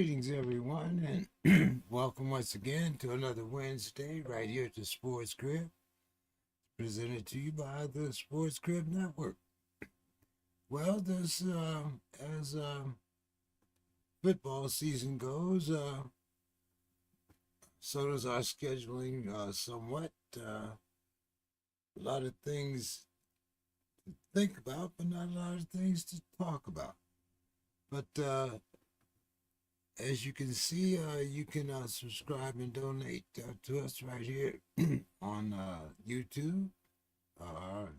Greetings, everyone, and welcome once again to another Wednesday right here at the Sports Krib, presented to you by the Sports Krib Network. Well, as football season goes, so does our scheduling somewhat. A lot of things to think about, but not a lot of things to talk about. But as you can see, you can subscribe and donate to us right here on YouTube. Our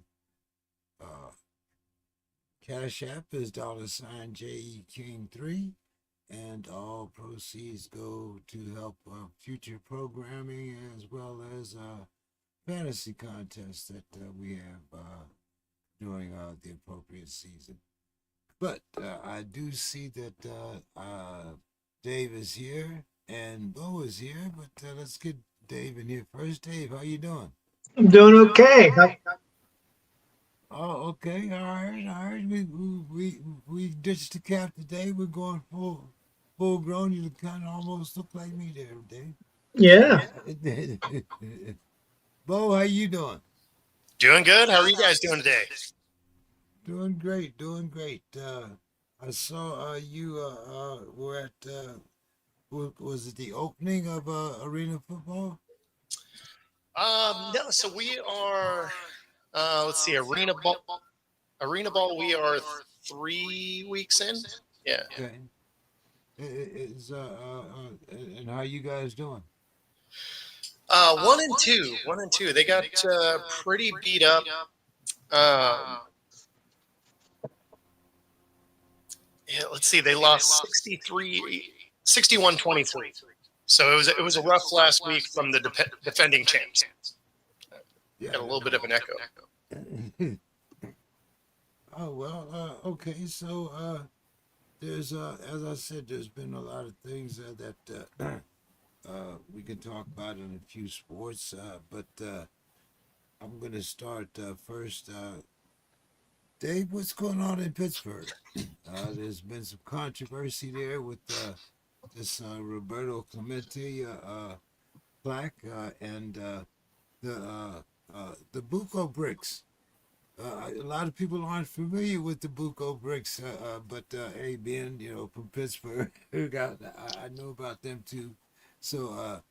uh, Cash App is $ JE King 3, and all proceeds go to help future programming as well as fantasy contests that we have during the appropriate season. But I do see that Dave is here and Bo is here, but let's get Dave in here first. Dave, how you doing? I'm doing okay. Oh, okay, all right. We ditched the cap today. We're going full grown. You kind of almost look like me there, Dave. Yeah. Bo, how you doing? Doing good. How are you guys doing today? Doing great, doing great. I saw you were at was it the opening of arena football? No, so we are. Let's see, Arena Ball. We are 3 weeks in. Yeah. Okay. Is and how you guys doing? 1 and 2. 1 and 2. They got pretty beat up. Yeah, let's see. They lost 61-23. So it was a rough last week from the defending champs. Yeah. Got a little bit of an echo. Oh well, okay. So there's as I said, there's been a lot of things that we can talk about in a few sports, but I'm gonna start first. Dave, what's going on in Pittsburgh? There's been some controversy there with this Roberto Clemente plaque and the Buco bricks. A lot of people aren't familiar with the Buco bricks, but hey, being from Pittsburgh, I know about them too. So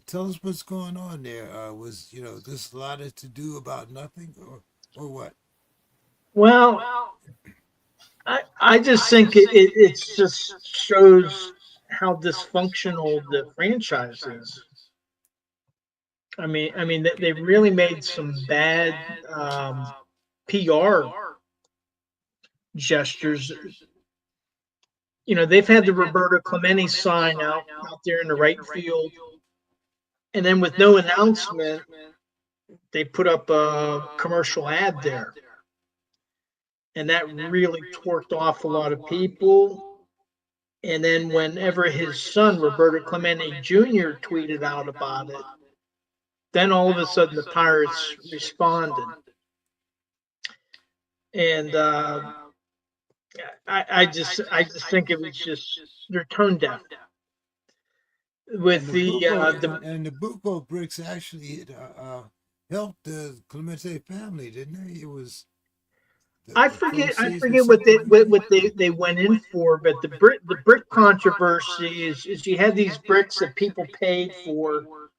tell us what's going on there. Was this a lot to do about nothing, or what? Well, I just think it just shows how dysfunctional the franchise is. I mean, they really made some bad PR gestures. They've had the Roberto Clemente sign out there in the right field, and then with no announcement, they put up a commercial ad there. And that really torqued off a lot of people. And then whenever his son, Roberto Clemente Jr., tweeted out about it, then all of a sudden the Pirates responded. And I just think it was just they're tone deaf with and the Buco bricks actually helped the Clemente family, didn't they? It was. I forget what they went in for, but the brick controversy is you had these bricks that people paid for.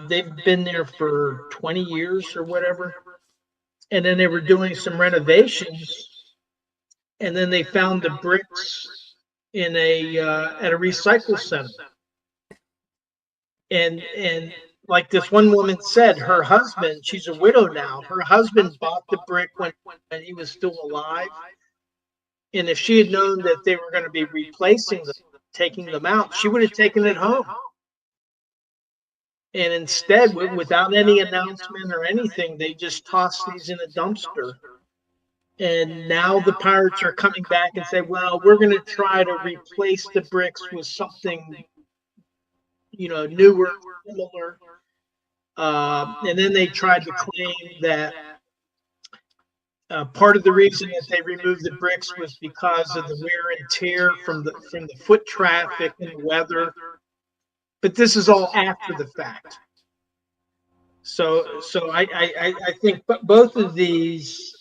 They've been there for 20 years or whatever, and then they were doing some renovations, and then they found the bricks in at a recycle center, and like this one woman said, her husband, she's a widow now, her husband bought the brick when he was still alive. And if she had known that they were going to be replacing them, taking them out, she would have taken it home. And instead, without any announcement or anything, they just tossed these in a dumpster. And now the Pirates are coming back and say, well, we're going to try to replace the bricks with something, newer, similar. And then they tried to claim that Part of the reason that they removed the bricks was because of the wear and tear from the foot traffic and the weather. But this is all after the fact. So I think both of these,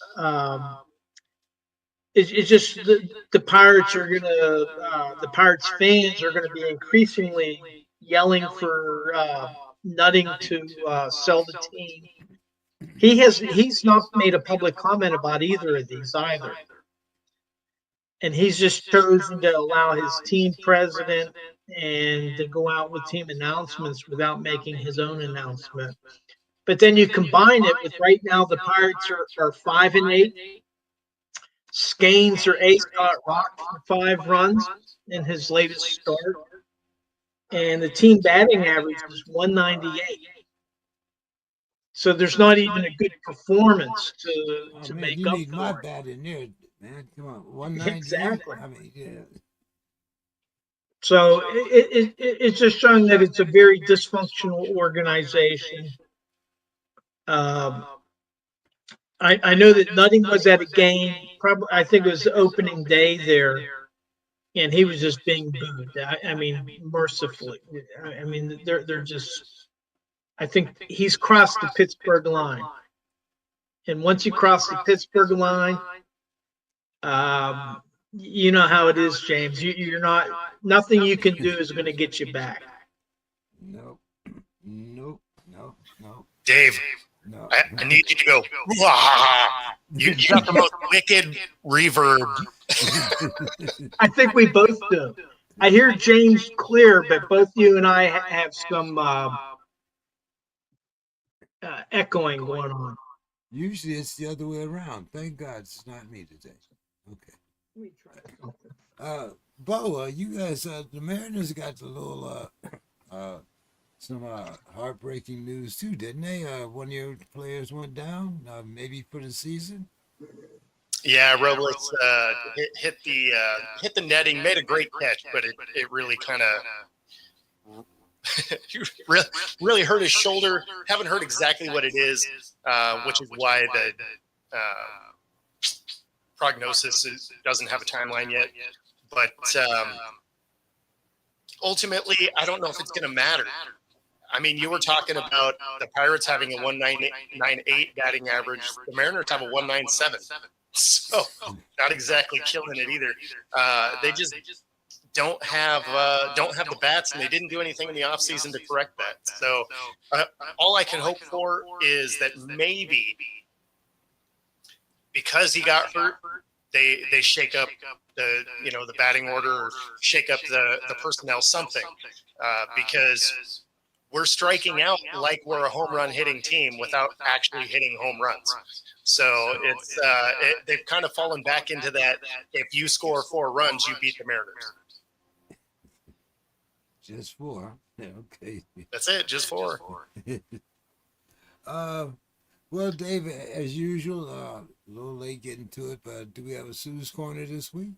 it's just the Pirates are the Pirates fans are gonna be increasingly yelling for Nutting to sell the team. He's not made a public comment about either of these either. And he's just chosen to allow his team president and to go out with team announcements without making his own announcement. But then you combine it with right now the Pirates are 5-8. Scanes or Ace got rocked for 5 runs in his latest start. And the team batting average is 198. So there's not even a good performance to man, make you up need for my it. bat in there, man. Come on, 198. Exactly. I mean, yeah. So it's just showing that it's a very dysfunctional organization. I know that Nutting was at a game, probably I think it was opening day there, and he was just being booed. I mean, mercifully. I mean, they're just. I think he's crossed the Pittsburgh line, and once you cross the Pittsburgh line, you know how it is, James. You're not. Nothing you can do is going to get you back. Nope. Nope. Nope. Nope. Dave, No. I need you to go. Wah! You got the most wicked reverb. I think we both do. I hear James clear, but both you and I have some echoing going on. Usually it's the other way around. Thank God it's not me today. Okay. Let me try something. Bo, you guys, the Mariners got a little, some heartbreaking news too, didn't they? One of your players went down, maybe for the season. Yeah, Robles hit the netting, made a great catch, but it really kind of really hurt his shoulder. Haven't heard exactly what it is, which is why the prognosis doesn't have a timeline yet. But ultimately, I don't know if it's going to matter. I mean, you were talking about the Pirates having a 1.98 batting average. The Mariners have a 1.97. So not exactly killing it either. They just don't have the bats, and they didn't do anything in the offseason to correct that. So all I can hope for is that maybe because he got hurt, they shake up the batting order or shake up the personnel something, because we're striking out like we're a home run hitting team without actually hitting home runs. So it's they've kind of fallen back into that. If you score 4 runs, you beat the Mariners. Just 4. Yeah, okay. That's it. Just 4. Well, Dave, as usual, a little late getting to it, but do we have a Sue's Corner this week?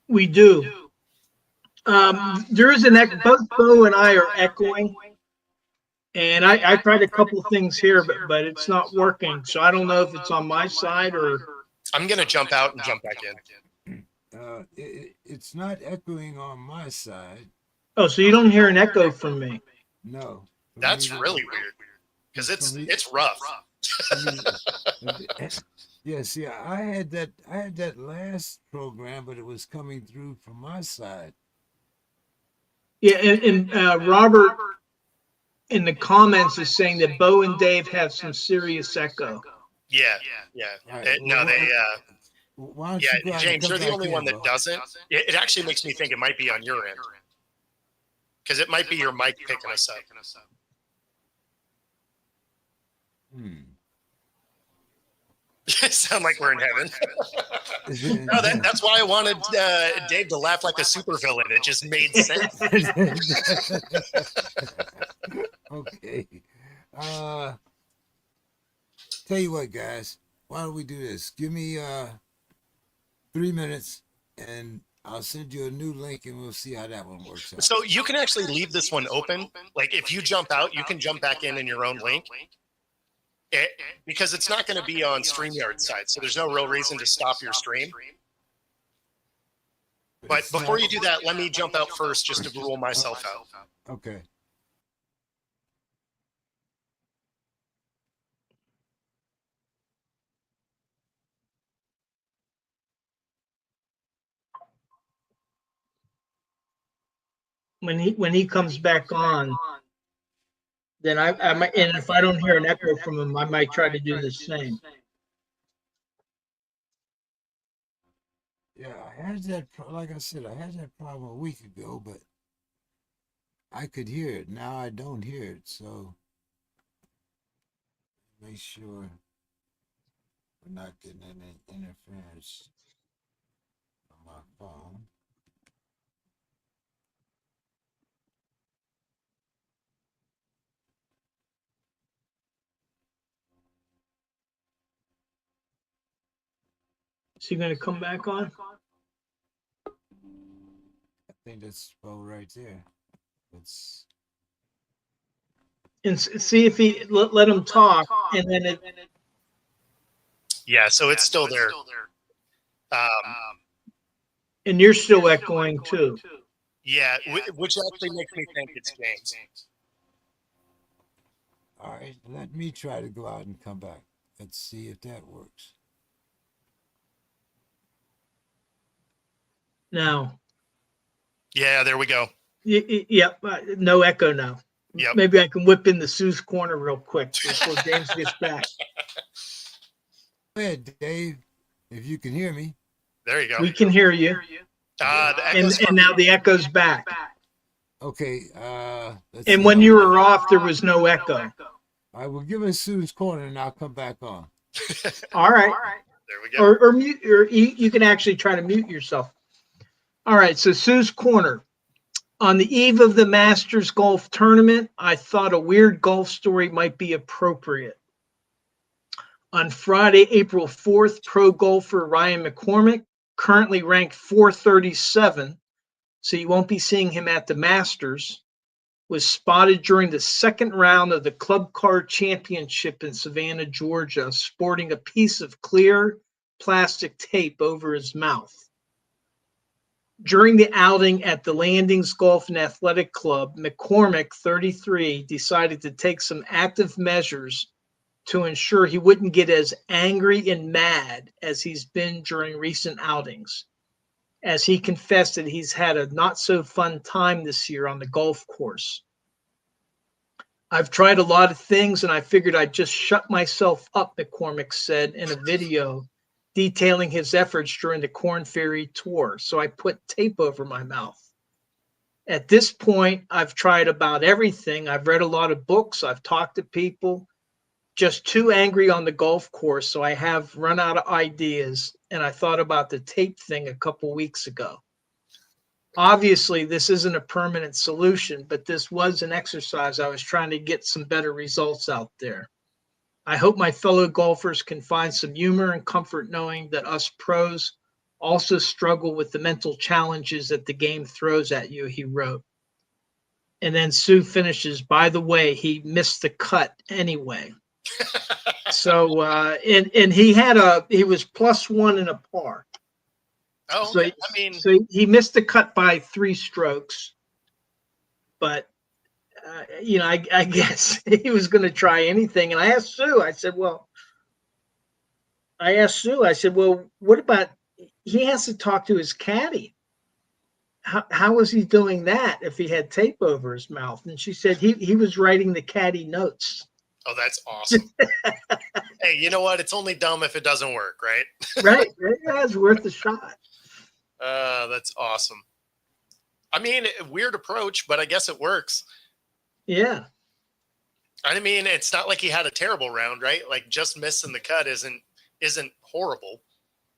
We do. There is an echo. Both Bo and I are echoing, and I tried a couple of things here, but it's not working. So I don't know if it's on my side or. I'm gonna jump out and jump back in. It's not echoing on my side. Oh, so you don't hear an echo from me? No. That's really weird because it's rough. Yeah, see, I had that last program, but it was coming through from my side. Yeah, and Robert in the comments is saying that Bo and Dave have some serious echo. Yeah. Right, No, they. Why don't you go out and James, come you're the back only in, one that Bo? doesn't. It actually makes me think it might be on your end because it might be your mic picking us up. Sound like we're in heaven. No, that's why I wanted Dave to laugh like a supervillain. It just made sense. Okay. Tell you what, guys. Why don't we do this? Give me 3 minutes, and I'll send you a new link, and we'll see how that one works out. So you can actually leave this one open. Like if you jump out, you can jump back in your own link. Because it's not going to be on StreamYard's side, so there's no real reason to stop your stream. But before you do that, let me jump out first just to rule myself out. Okay. When he comes back on, then I might, and if I don't hear an echo from him, I might try to do the same. Yeah, I had that. Like I said, I had that problem a week ago, but I could hear it. Now I don't hear it, so make sure we're not getting any interference on my phone. Is he going to come back on? I think that's about right there. Let's. And see if he let him talk, and then Yeah, so it's still there. and you're still echoing too. Yeah, which actually makes me think it's James. All right, let me try to go out and come back. Let's see if that works. Now. Yeah, there we go. Yep, no echo now. Yep. Maybe I can whip in the Sue's corner real quick before James gets back. Go ahead, Dave, if you can hear me. There you go. We can hear you. And now the echo's back. Okay. And when you were off, there was no echo. I will give us Sue's corner and I'll come back on. All right. There we go. Or mute, or you can actually try to mute yourself. All right. So Sue's corner. On the eve of the Masters golf tournament, I thought a weird golf story might be appropriate. On Friday, April 4th, pro golfer Ryan McCormick, currently ranked 437, so you won't be seeing him at the Masters, was spotted during the second round of the Club Car Championship in Savannah, Georgia, sporting a piece of clear plastic tape over his mouth. During the outing at the Landings Golf and Athletic Club, McCormick, 33, decided to take some active measures to ensure he wouldn't get as angry and mad as he's been during recent outings, as he confessed that he's had a not so fun time this year on the golf course. I've tried a lot of things and I figured I'd just shut myself up, McCormick said in a video detailing his efforts during the Corn Ferry Tour. So I put tape over my mouth. At this point, I've tried about everything. I've read a lot of books. I've talked to people. Just too angry on the golf course. So I have run out of ideas. And I thought about the tape thing a couple weeks ago. Obviously, this isn't a permanent solution, but this was an exercise. I was trying to get some better results out there. I hope my fellow golfers can find some humor and comfort knowing that us pros also struggle with the mental challenges that the game throws at you, he wrote. And then Sue finishes, by the way, he missed the cut anyway. So, and he was +1 in a par. Oh, okay. So he missed the cut by 3 strokes, but I guess he was going to try anything. And I asked Sue, I said, well, what about, he has to talk to his caddy. How was he doing that if he had tape over his mouth? And she said he was writing the caddy notes. Oh, that's awesome. Hey, you know what? It's only dumb if it doesn't work, right? Right. Yeah, it's worth a shot. That's awesome. I mean, weird approach, but I guess it works. Yeah. I mean, it's not like he had a terrible round, right? Like just missing the cut isn't horrible.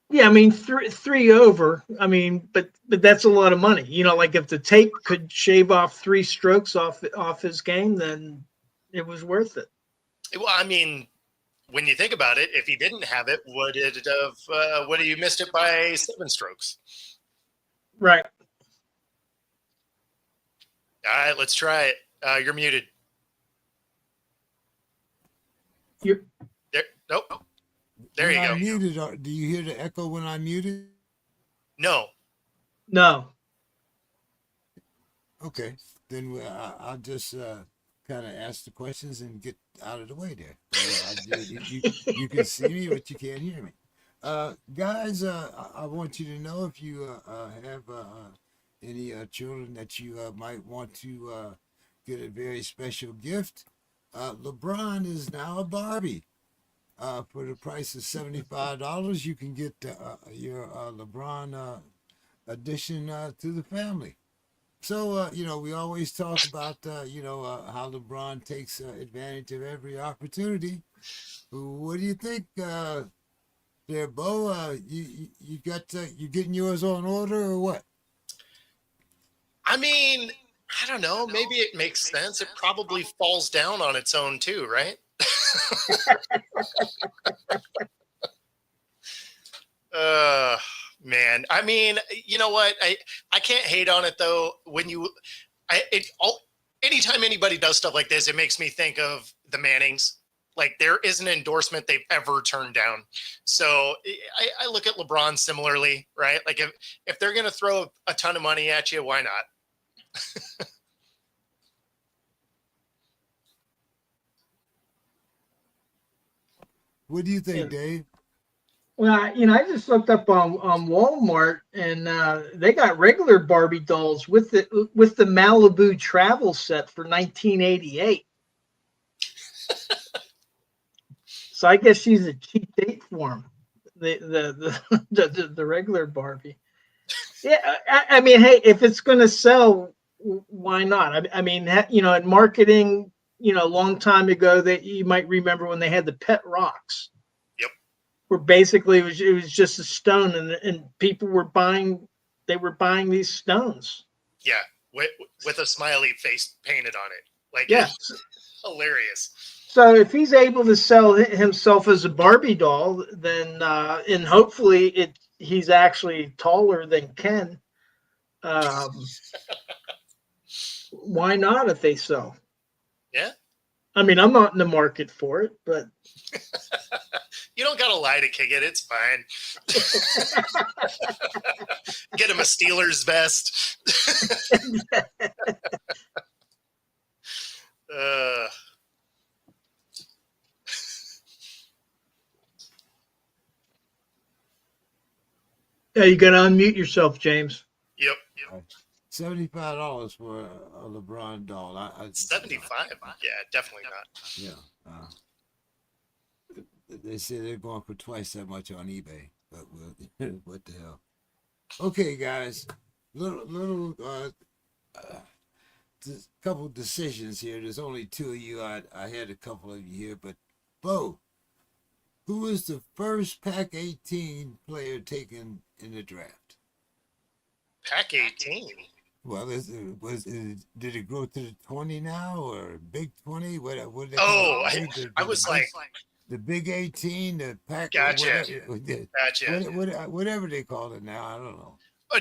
Yeah, I mean, three over. I mean, but that's a lot of money. Like if the tape could shave off 3 strokes off his game, then it was worth it. Well, I mean, when you think about it, if he didn't have it, would you missed it by 7 strokes? Right. All right, let's try it. You're muted. Nope. There When you I go. muted, do you hear the echo when I muted? No. No. Okay, then I'll just kind of ask the questions and get out of the way there. You can see me, but you can't hear me. Guys, I want you to know if you have any children that you might want to get a very special gift. LeBron is now a Barbie. For the price of $75, you can get your LeBron addition to the family. So, we always talk about, how LeBron takes advantage of every opportunity. What do you think there, Bo? You got you getting yours on order or what? I mean, I don't know. Maybe it makes sense. It probably falls down on its own too, right? uh Man. I mean, you know what? I can't hate on it though. When you anytime anybody does stuff like this, it makes me think of the Mannings. Like there is an endorsement they've ever turned down. So I look at LeBron similarly, right? Like if they're gonna throw a ton of money at you, why not? What do you think, Dave? Well, I just looked up on Walmart, and they got regular Barbie dolls with the Malibu travel set for 1988. So I guess she's a cheap date for him. The regular Barbie. Yeah, I mean, hey, if it's going to sell, why not? I mean, in marketing, a long time ago, that you might remember when they had the pet rocks. Yep. Where basically it was just a stone, and people were buying. They were buying these stones. Yeah, with a smiley face painted on it. Like, yes, it's hilarious. So if he's able to sell himself as a Barbie doll, then and hopefully he's actually taller than Ken. Why not if they sell? Yeah. I mean, I'm not in the market for it, but you don't gotta lie to kick it. It's fine. Get him a Steelers vest. Yeah, you gotta unmute yourself, James. Yep. $75 for a LeBron doll. 75? Yeah, definitely not. Yeah. They say they're going for twice that much on eBay, but what the hell? Okay, guys, little couple decisions here. There's only two of you. I had a couple of you here, but Bo, who was the first Pac-18 player taken in the draft? Pac-18. Well, did it go to the 20 now or Big 20? What they call it? I was like the Big 18, the Pac. Gotcha. Whatever they call it now, I don't know.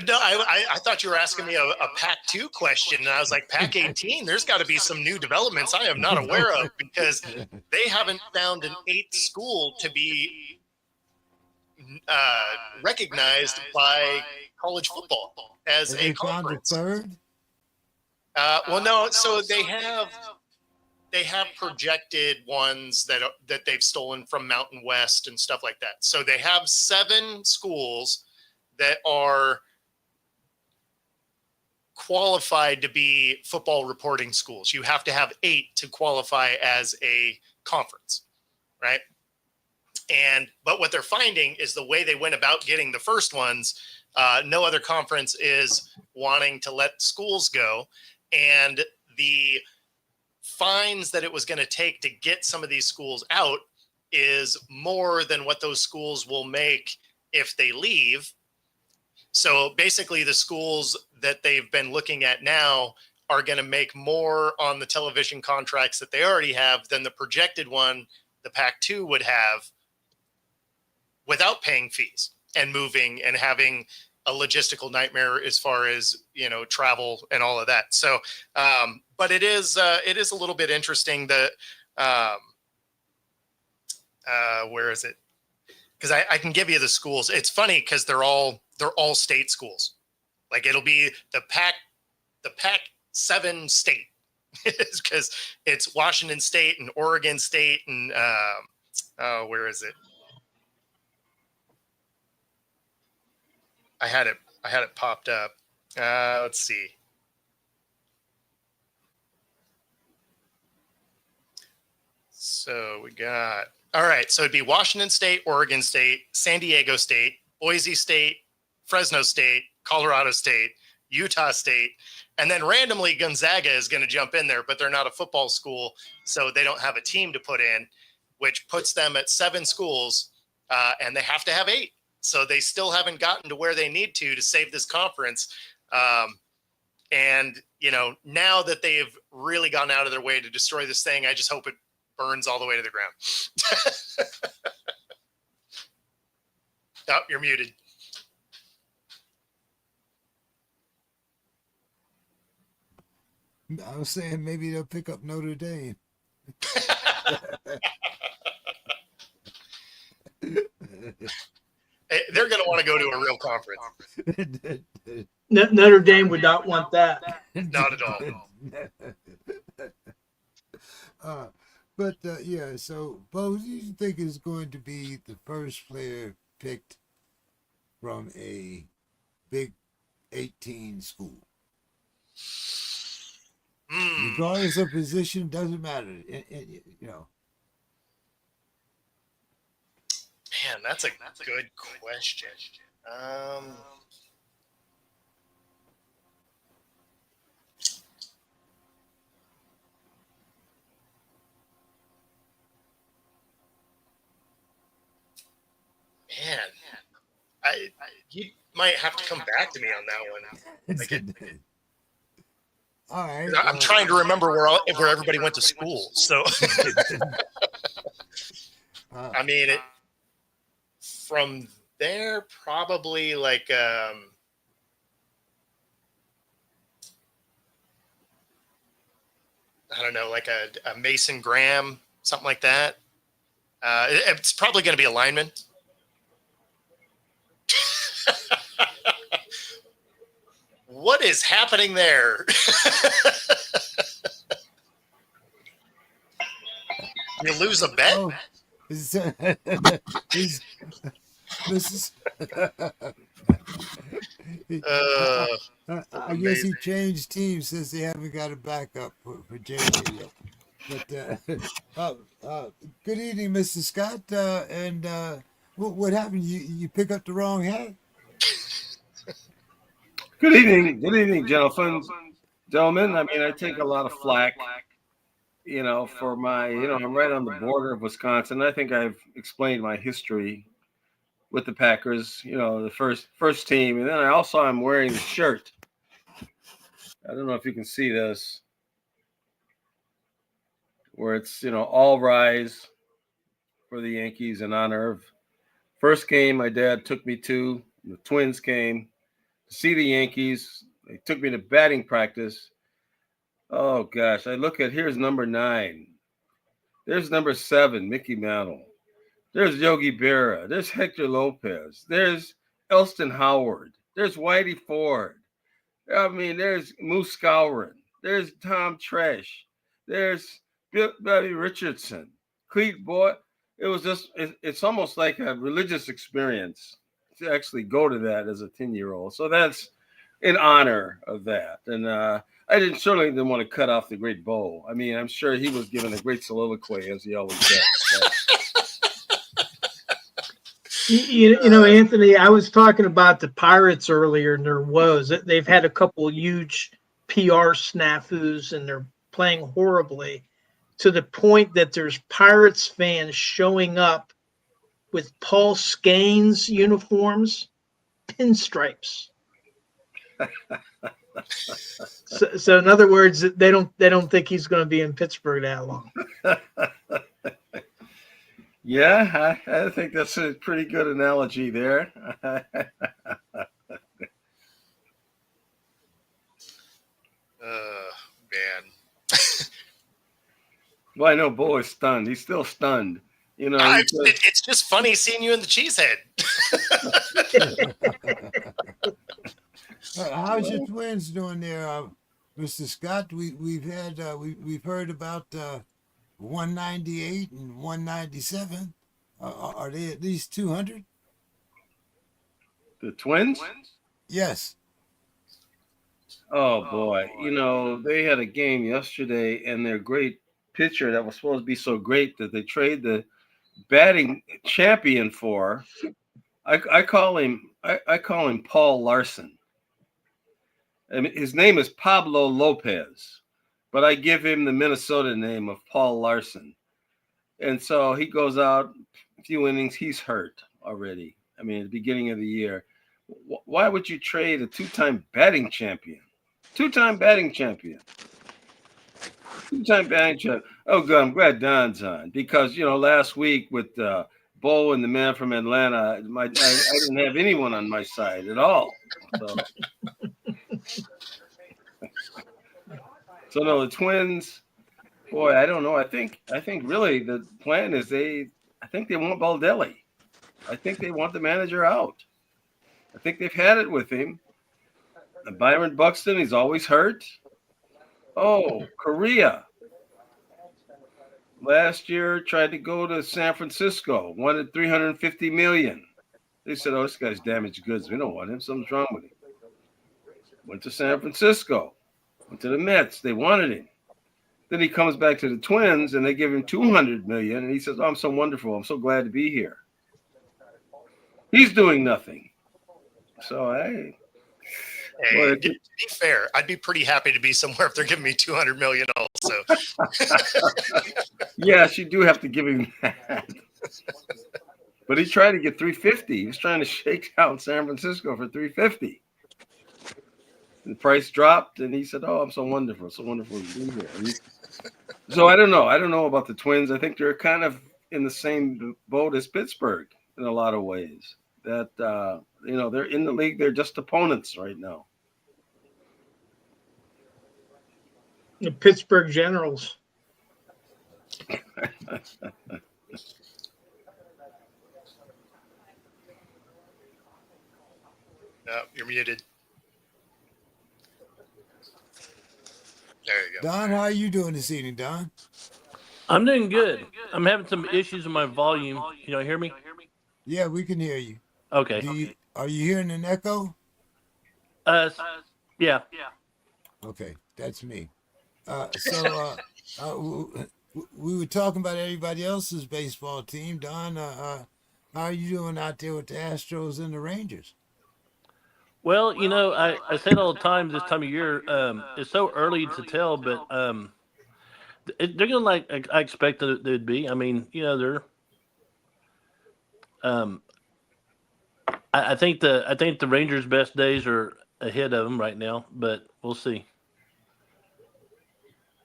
No, I thought you were asking me a Pac-2 question, and I was like, Pac-18, there's got to be some new developments I am not aware of, because they haven't found an 8th school to be recognized by college football as a conference. Found a third? Well, no, so they have projected ones that they've stolen from Mountain West and stuff like that. So they have 7 schools that are qualified to be football reporting schools. You have to have 8 to qualify as a conference, right? But what they're finding is the way they went about getting the first ones, no other conference is wanting to let schools go. And the fines that it was going to take to get some of these schools out is more than what those schools will make if they leave. So basically the schools that they've been looking at now are going to make more on the television contracts that they already have than the projected one the Pac-2 would have without paying fees and moving and having a logistical nightmare as far as, travel and all of that. So, but it is a little bit interesting that Where is it? Because I can give you the schools. It's funny because they're all state schools. Like it'll be the Pac-7 state, because it's Washington State and Oregon State and where is it? I had it popped up. Let's see. So we got, all right. So it'd be Washington State, Oregon State, San Diego State, Boise State, Fresno State, Colorado State, Utah State, and then randomly Gonzaga is going to jump in there, but they're not a football school, so they don't have a team to put in, which puts them at 7 schools, and they have to have 8. So they still haven't gotten to where they need to save this conference. And, you know, now that they've really gone out of their way to destroy this thing, I just hope it burns all the way to the ground. Oh, you're muted. I was saying maybe they'll pick up Notre Dame. They're going to want to go to a real conference. Notre Dame would not want that. Not at all. Yeah, so Bo, who do you think is going to be the first player picked from a Big 18 school? Regardless of position, doesn't matter. You know. Man, that's a good question. Man, you might have to come back to me on that one. All right. I'm trying to remember where everybody went to school. So, I mean, from there, probably like I don't know, like a Mason Graham, something like that. It's probably going to be a lineman. What is happening there? You lose a bet? Oh, Mrs. I guess he changed teams since they haven't got a backup for JJ yet. But good evening, Mr. Scott. And what happened? You pick up the wrong hat? Good evening, gentlemen. I mean, I take a lot of flack, for my, I'm right on the border of Wisconsin. I think I've explained my history with the Packers, the first team, and then I'm wearing the shirt. I don't know if you can see this, where it's all rise for the Yankees in honor of first game my dad took me to. The Twins came to see the Yankees. They took me to batting practice. Oh gosh, here's number 9. There's number 7, Mickey Mantle. There's Yogi Berra. There's Hector Lopez. There's Elston Howard. There's Whitey Ford. I mean, there's Moose Scourin. There's Tom Tresh. There's Buddy Richardson. Cleet Boyd. It's almost like a religious experience to actually go to that as a 10-year-old. So that's in honor of that. And I certainly didn't want to cut off the great Bo. I mean, I'm sure he was given a great soliloquy, as he always does. Anthony, I was talking about the Pirates earlier, and they've had a couple huge PR snafus, and they're playing horribly, to the point that there's Pirates fans showing up with Paul Skeens uniforms, pinstripes. So in other words, they don't think he's going to be in Pittsburgh that long. Yeah, I think that's a pretty good analogy there. Man. Well, I know Bo is stunned. He's still stunned You know, it's just funny seeing you in the cheesehead. How's your Twins doing there, Mr. Scott? We've heard about 198 and 197. Are they at least 200? the Twins. Yes. Oh boy, you know they had a game yesterday, and their great pitcher that was supposed to be so great that they trade the batting champion for. I call him I call him Paul Larson. I mean, his name is Pablo Lopez, but I give him the Minnesota name of Paul Larson. And so he goes out a few innings. He's hurt already. I mean, at the beginning of the year, why would you trade a two-time batting champion? Two-time batting champion. Two-time batting champion. Oh, good. I'm glad Don's on because last week with Bo and the man from Atlanta, I didn't have anyone on my side at all. So no, the Twins. Boy, I don't know. I think really the plan is I think they want Baldelli. I think they want the manager out. I think they've had it with him. Byron Buxton, he's always hurt. Oh, Korea. Last year tried to go to San Francisco, wanted $350 million. They said, "Oh, this guy's damaged goods. We don't want him. Something's wrong with him." Went to San Francisco, went to the Mets. They wanted him. Then he comes back to the Twins, and they give him $200 million, and he says, "Oh, I'm so wonderful. I'm so glad to be here." He's doing nothing. So to be fair, I'd be pretty happy to be somewhere if they're giving me $200 million also. Yes, you do have to give him that. But he tried to get $350. He was trying to shake out San Francisco for $350. The price dropped, and he said, "Oh, I'm so wonderful to be here." So I don't know. I don't know about the Twins. I think they're kind of in the same boat as Pittsburgh in a lot of ways. That they're in the league. They're just opponents right now. The Pittsburgh Generals. No, you're muted. There you go. Don, how are you doing this evening, Don? I'm doing good. I'm having some issues with my volume. You hear me? Yeah, we can hear you. Okay. Are you hearing an echo? Yeah. Okay, that's me. We were talking about everybody else's baseball team. Don, how are you doing out there with the Astros and the Rangers? Well, I say it all the time this time of year. It's so early to tell, but they're gonna like I expected they'd be. I mean, they're. I think the Rangers' best days are ahead of them right now, but we'll see.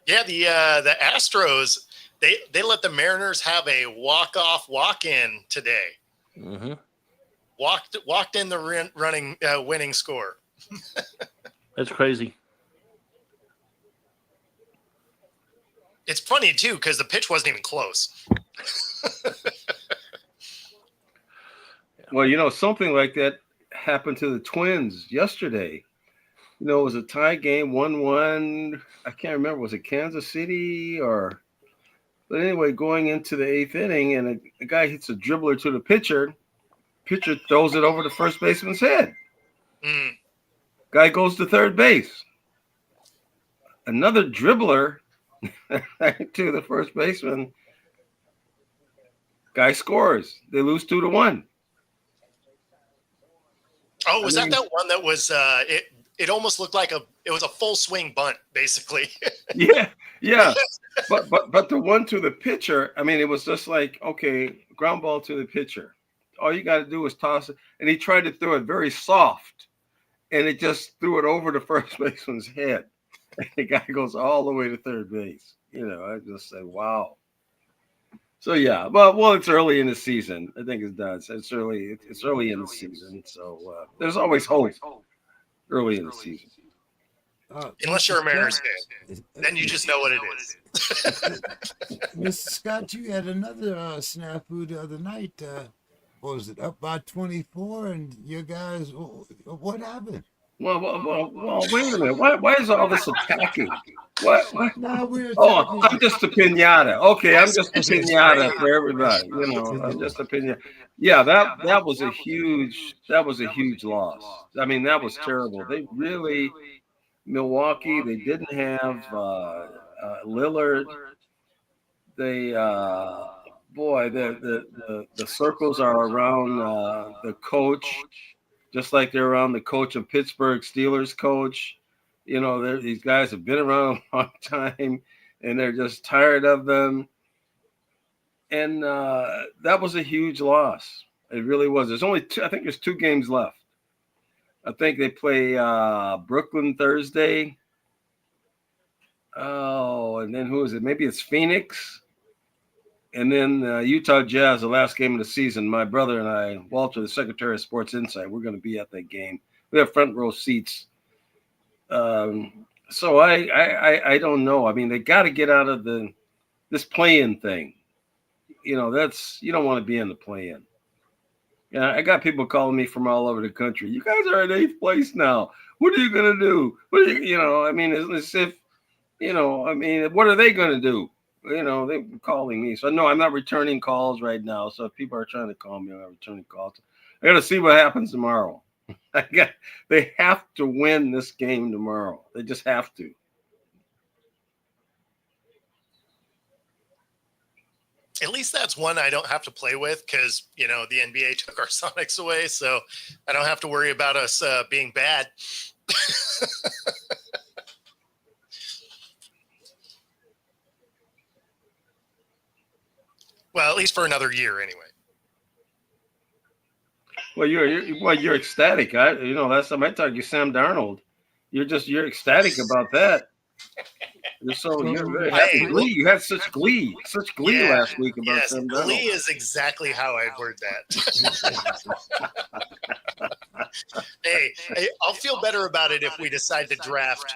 Yeah, the Astros they let the Mariners have a walk-off walk-in today. Mm-hmm. Walked in the running winning score. That's crazy. It's funny too because the pitch wasn't even close. Well, something like that happened to the Twins yesterday. It was a tie game, 1-1. I can't remember. Was it Kansas City or? But anyway, going into the eighth inning, and a guy hits a dribbler to the pitcher. Pitcher throws it over the first baseman's head. Guy goes to third base. Another dribbler to the first baseman. Guy scores. They lose 2-1. Oh, was that one that was it almost looked like it was a full swing bunt, basically. Yeah. But the one to the pitcher, I mean, it was just like, okay, ground ball to the pitcher. All you got to do is toss it. And he tried to throw it very soft, and it just threw it over the first baseman's head. And the guy goes all the way to third base. I just say, wow. So yeah, well, it's early in the season. I think it's done. It's early. It's early in the season, so there's always hope early in the season. Unless you're a Mariners fan, then you just know what it is. Mr. Scott, you had another snafu the other night. What was it, up by 24? And your guys, what happened? Well, wait a minute. Why is all this attacking? What? No, we're Oh, attacking. I'm just a pinata. Okay, I'm just a This is pinata great. for everybody. You know, I'm just a pinata. Yeah, that was a huge loss. I mean, that was terrible. They really Milwaukee. They didn't have Lillard. They boy, the circles are around the coach, just like they're around the coach of Pittsburgh Steelers coach. You know, these guys have been around a long time, and they're just tired of them. And that was a huge loss. It really was. There's only I think there's 2 games left. I think they play Brooklyn Thursday. Oh, and then who is it? Maybe it's Phoenix. And then Utah Jazz, the last game of the season. My brother and I, Walter, the Secretary of Sports Insight, we're going to be at that game. We have front row seats. So I don't know. I mean, they got to get out of this play-in thing. You know, you don't want to be in the play-in. Yeah, I got people calling me from all over the country. You guys are in 8th place now. What are you going to do? I mean, it's as if, I mean, what are they going to do? They're calling me. So, no, I'm not returning calls right now. So if people are trying to call me, I'm not returning calls. I got to see what happens tomorrow. They have to win this game tomorrow. They just have to. At least that's one I don't have to play with because, the NBA took our Sonics away. So I don't have to worry about us being bad. Well, at least for another year anyway. Well, you're ecstatic. Last time I talked to you, Sam Darnold, you're ecstatic about that. You're very happy. Glee. You had such glee last week about Sam Darnold. Glee is exactly how I word that. Hey, I'll feel better about it if we decide to draft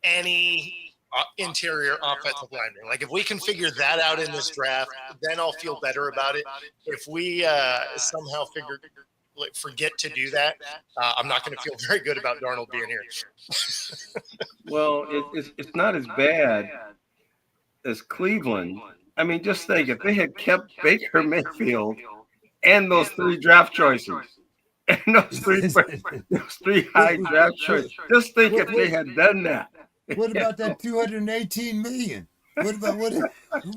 any interior offensive lineman. Like if we can figure that out in this draft, then I'll feel better about it. If we somehow forget to do that, I'm not going to feel very good about Darnold being here. Well, it's not as bad as Cleveland. I mean, just think if they had kept Baker Mayfield and those 3 draft choices and those three high draft choices. Just think if they had done that. What about that $218 million? What about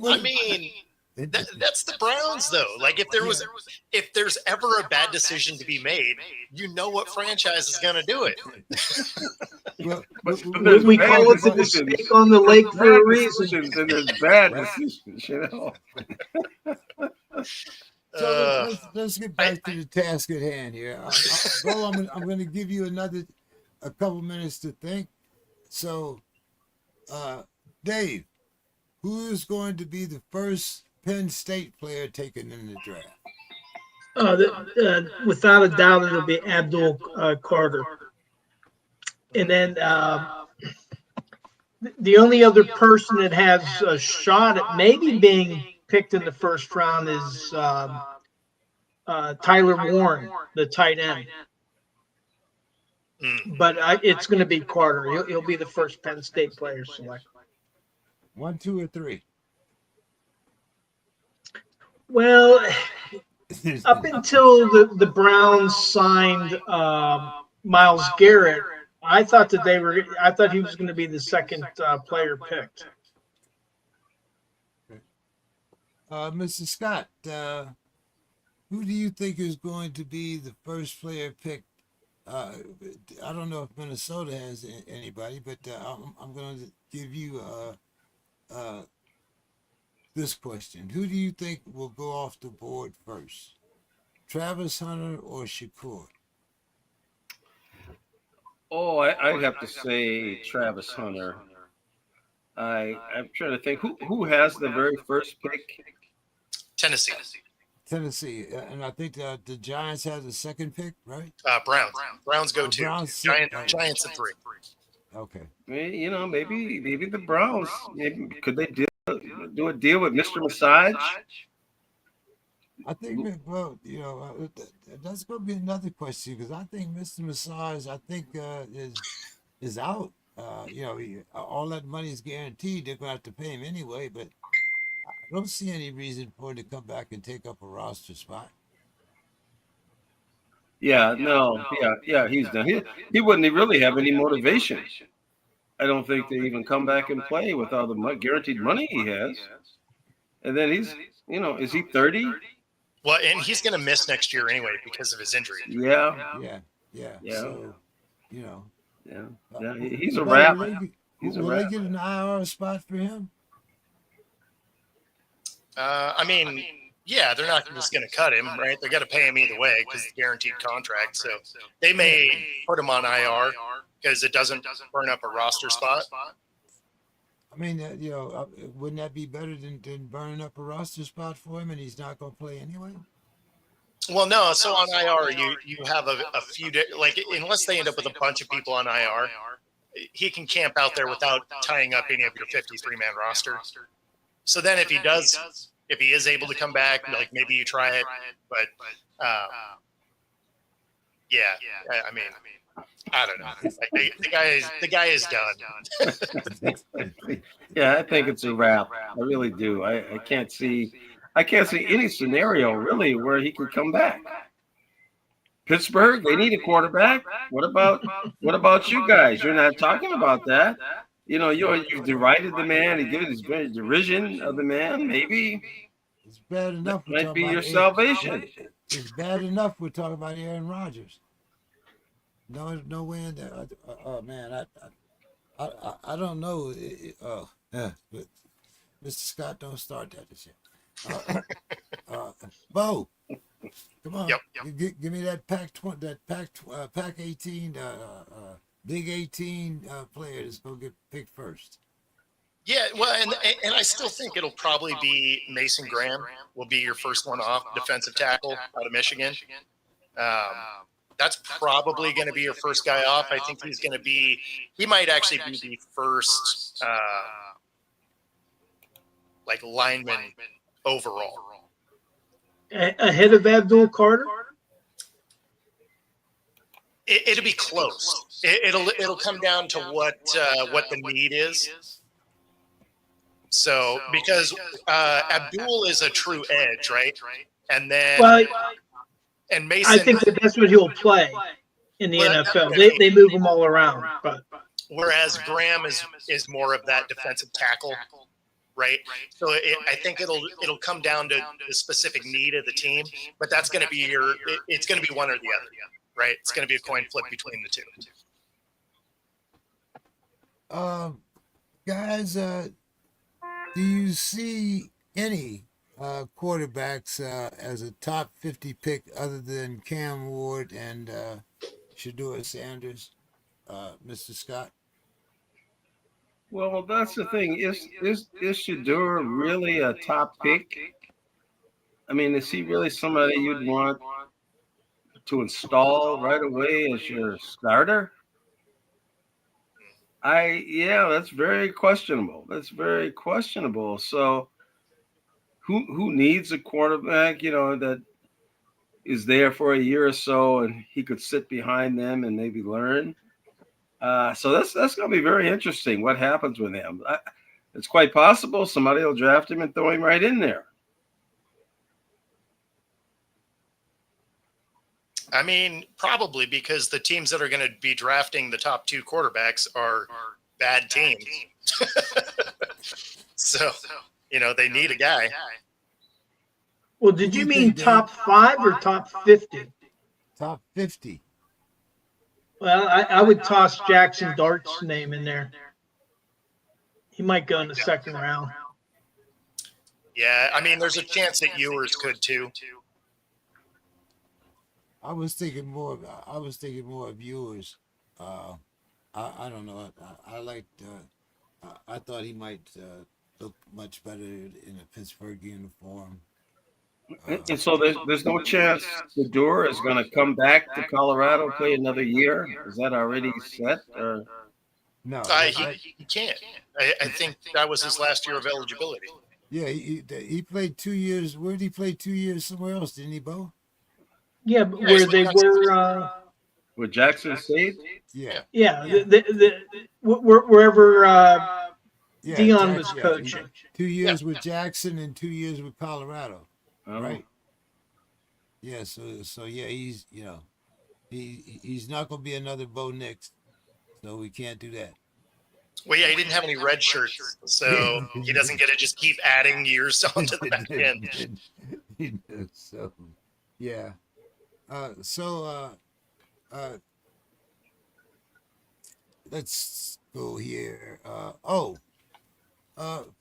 I mean, that's the Browns, though. Like if there's ever a bad decision to be made, what franchise is going to do it. We call it the mistake on the lake for a reason. And there's bad decisions, So let's get back to the task at hand here. Bo, I'm going to give you a couple minutes to think. So, Dave, who is going to be the first Penn State player taken in the draft? Without a doubt, it'll be Abdul Carter. And then the only other person that has a shot at maybe being picked in the first round is Tyler Warren, the tight end. But it's going to be Carter. He'll be the first Penn State player selected. 1, 2, or 3? Well, up until the Browns signed Myles Garrett, I thought he was going to be the second player picked. Mr. Scott, who do you think is going to be the first player picked? I don't know if Minnesota has anybody, but I'm going to give you this question. Who do you think will go off the board first? Travis Hunter or Shakur? Oh, I'd have to say Travis Hunter. I'm trying to think who has the very first pick. Tennessee, and I think the Giants have the second pick, right? Browns go 2. Browns, Giants at 3. Okay. Maybe the Browns. Maybe could they do a deal with Mr. Massage? I think, well, that's going to be another question because I think Mr. Massage, I think, is out. All that money is guaranteed. They're going to have to pay him anyway, but I don't see any reason for him to come back and take up a roster spot. Yeah, no, yeah, he's done. He wouldn't really have any motivation. I don't think to even come back and play with all the guaranteed money he has. And then is he 30? Well, and he's going to miss next year anyway because of his injury. Yeah, Yeah. Yeah. So, you know, yeah. He's a will wrap. will they get an IR spot for him? I mean, yeah, they're not just going to cut him, right? They're going to pay him either way because it's a guaranteed contract. So they may put him on IR because it doesn't burn up a roster spot. I mean, wouldn't that be better than burning up a roster spot for him and he's not going to play anyway? Well, no. So on IR, you have a few like unless they end up with a bunch of people on IR, he can camp out there without tying up any of your 53-man roster. So then if he is able to come back, like maybe you try it, but I mean, I don't know. Like the guy is done. Yeah, I think it's a wrap. I really do. I can't see any scenario really where he could come back. Pittsburgh, they need a quarterback. What about you guys? You're not talking about that. You've derided the man and given his derision of the man. Maybe it's bad enough. That might be your salvation. It's bad enough we're talking about Aaron Rodgers. No way in there. Oh man, I don't know. But Mr. Scott, don't start that shit. Bo, come on. Yep. Give me that Pac 18, Big 18 player that's gonna get picked first. Yeah, well, and I still think it'll probably be Mason Graham will be your first one off, defensive tackle out of Michigan. That's probably going to be your first guy off. I think he might actually be the first lineman overall. Ahead of Abdul Carter? It'll be close. It'll come down to what the need is. So because Abdul is a true edge, right? And then and Mason, I think that's what he'll play in the NFL. They move him all around, but whereas Graham is more of that defensive tackle, right? So I think it'll come down to the specific need of the team, but that's going to be it's going to be one or the other, right? It's going to be a coin flip between the two. Guys, do you see any quarterbacks as a top 50 pick other than Cam Ward and Shedeur Sanders, Mr. Scott? Well, that's the thing. Is Shedeur really a top pick? I mean, is he really somebody you'd want to install right away as your starter? That's very questionable. So who needs a quarterback, that is there for a year or so and he could sit behind them and maybe learn? So that's going to be very interesting. What happens with him? It's quite possible somebody will draft him and throw him right in there. I mean, probably because the teams that are going to be drafting the top two quarterbacks are bad teams. So, they need a guy. Well, did you mean top 5 or top 50? Top 50. Well, I would toss Jackson Dart's name in there. He might go in the second round. Yeah, I mean, there's a chance that Ewers could too. I was thinking more of Ewers. I don't know. I liked. I thought he might look much better in a Pittsburgh uniform. And so there's no chance Shedeur is going to come back to Colorado, play another year. Is that already set? Or? No, He can't. I think that was his last year of eligibility. yeah, he played 2 years. Where did he play 2 years? Somewhere else, didn't he, Bo? Yeah, but Yeah, where he's with they Jackson. were, With Jackson State? Yeah, yeah, wherever yeah. Dion was Yeah, coaching. 2 years with Jackson and 2 years with Colorado, Oh. right? Yeah. So yeah, he's he's not gonna be another Bo Nix, so we can't do that. Well, yeah, he didn't have any red shirts, so he doesn't get to just keep adding years onto the back end. So yeah. Uh, let's go here.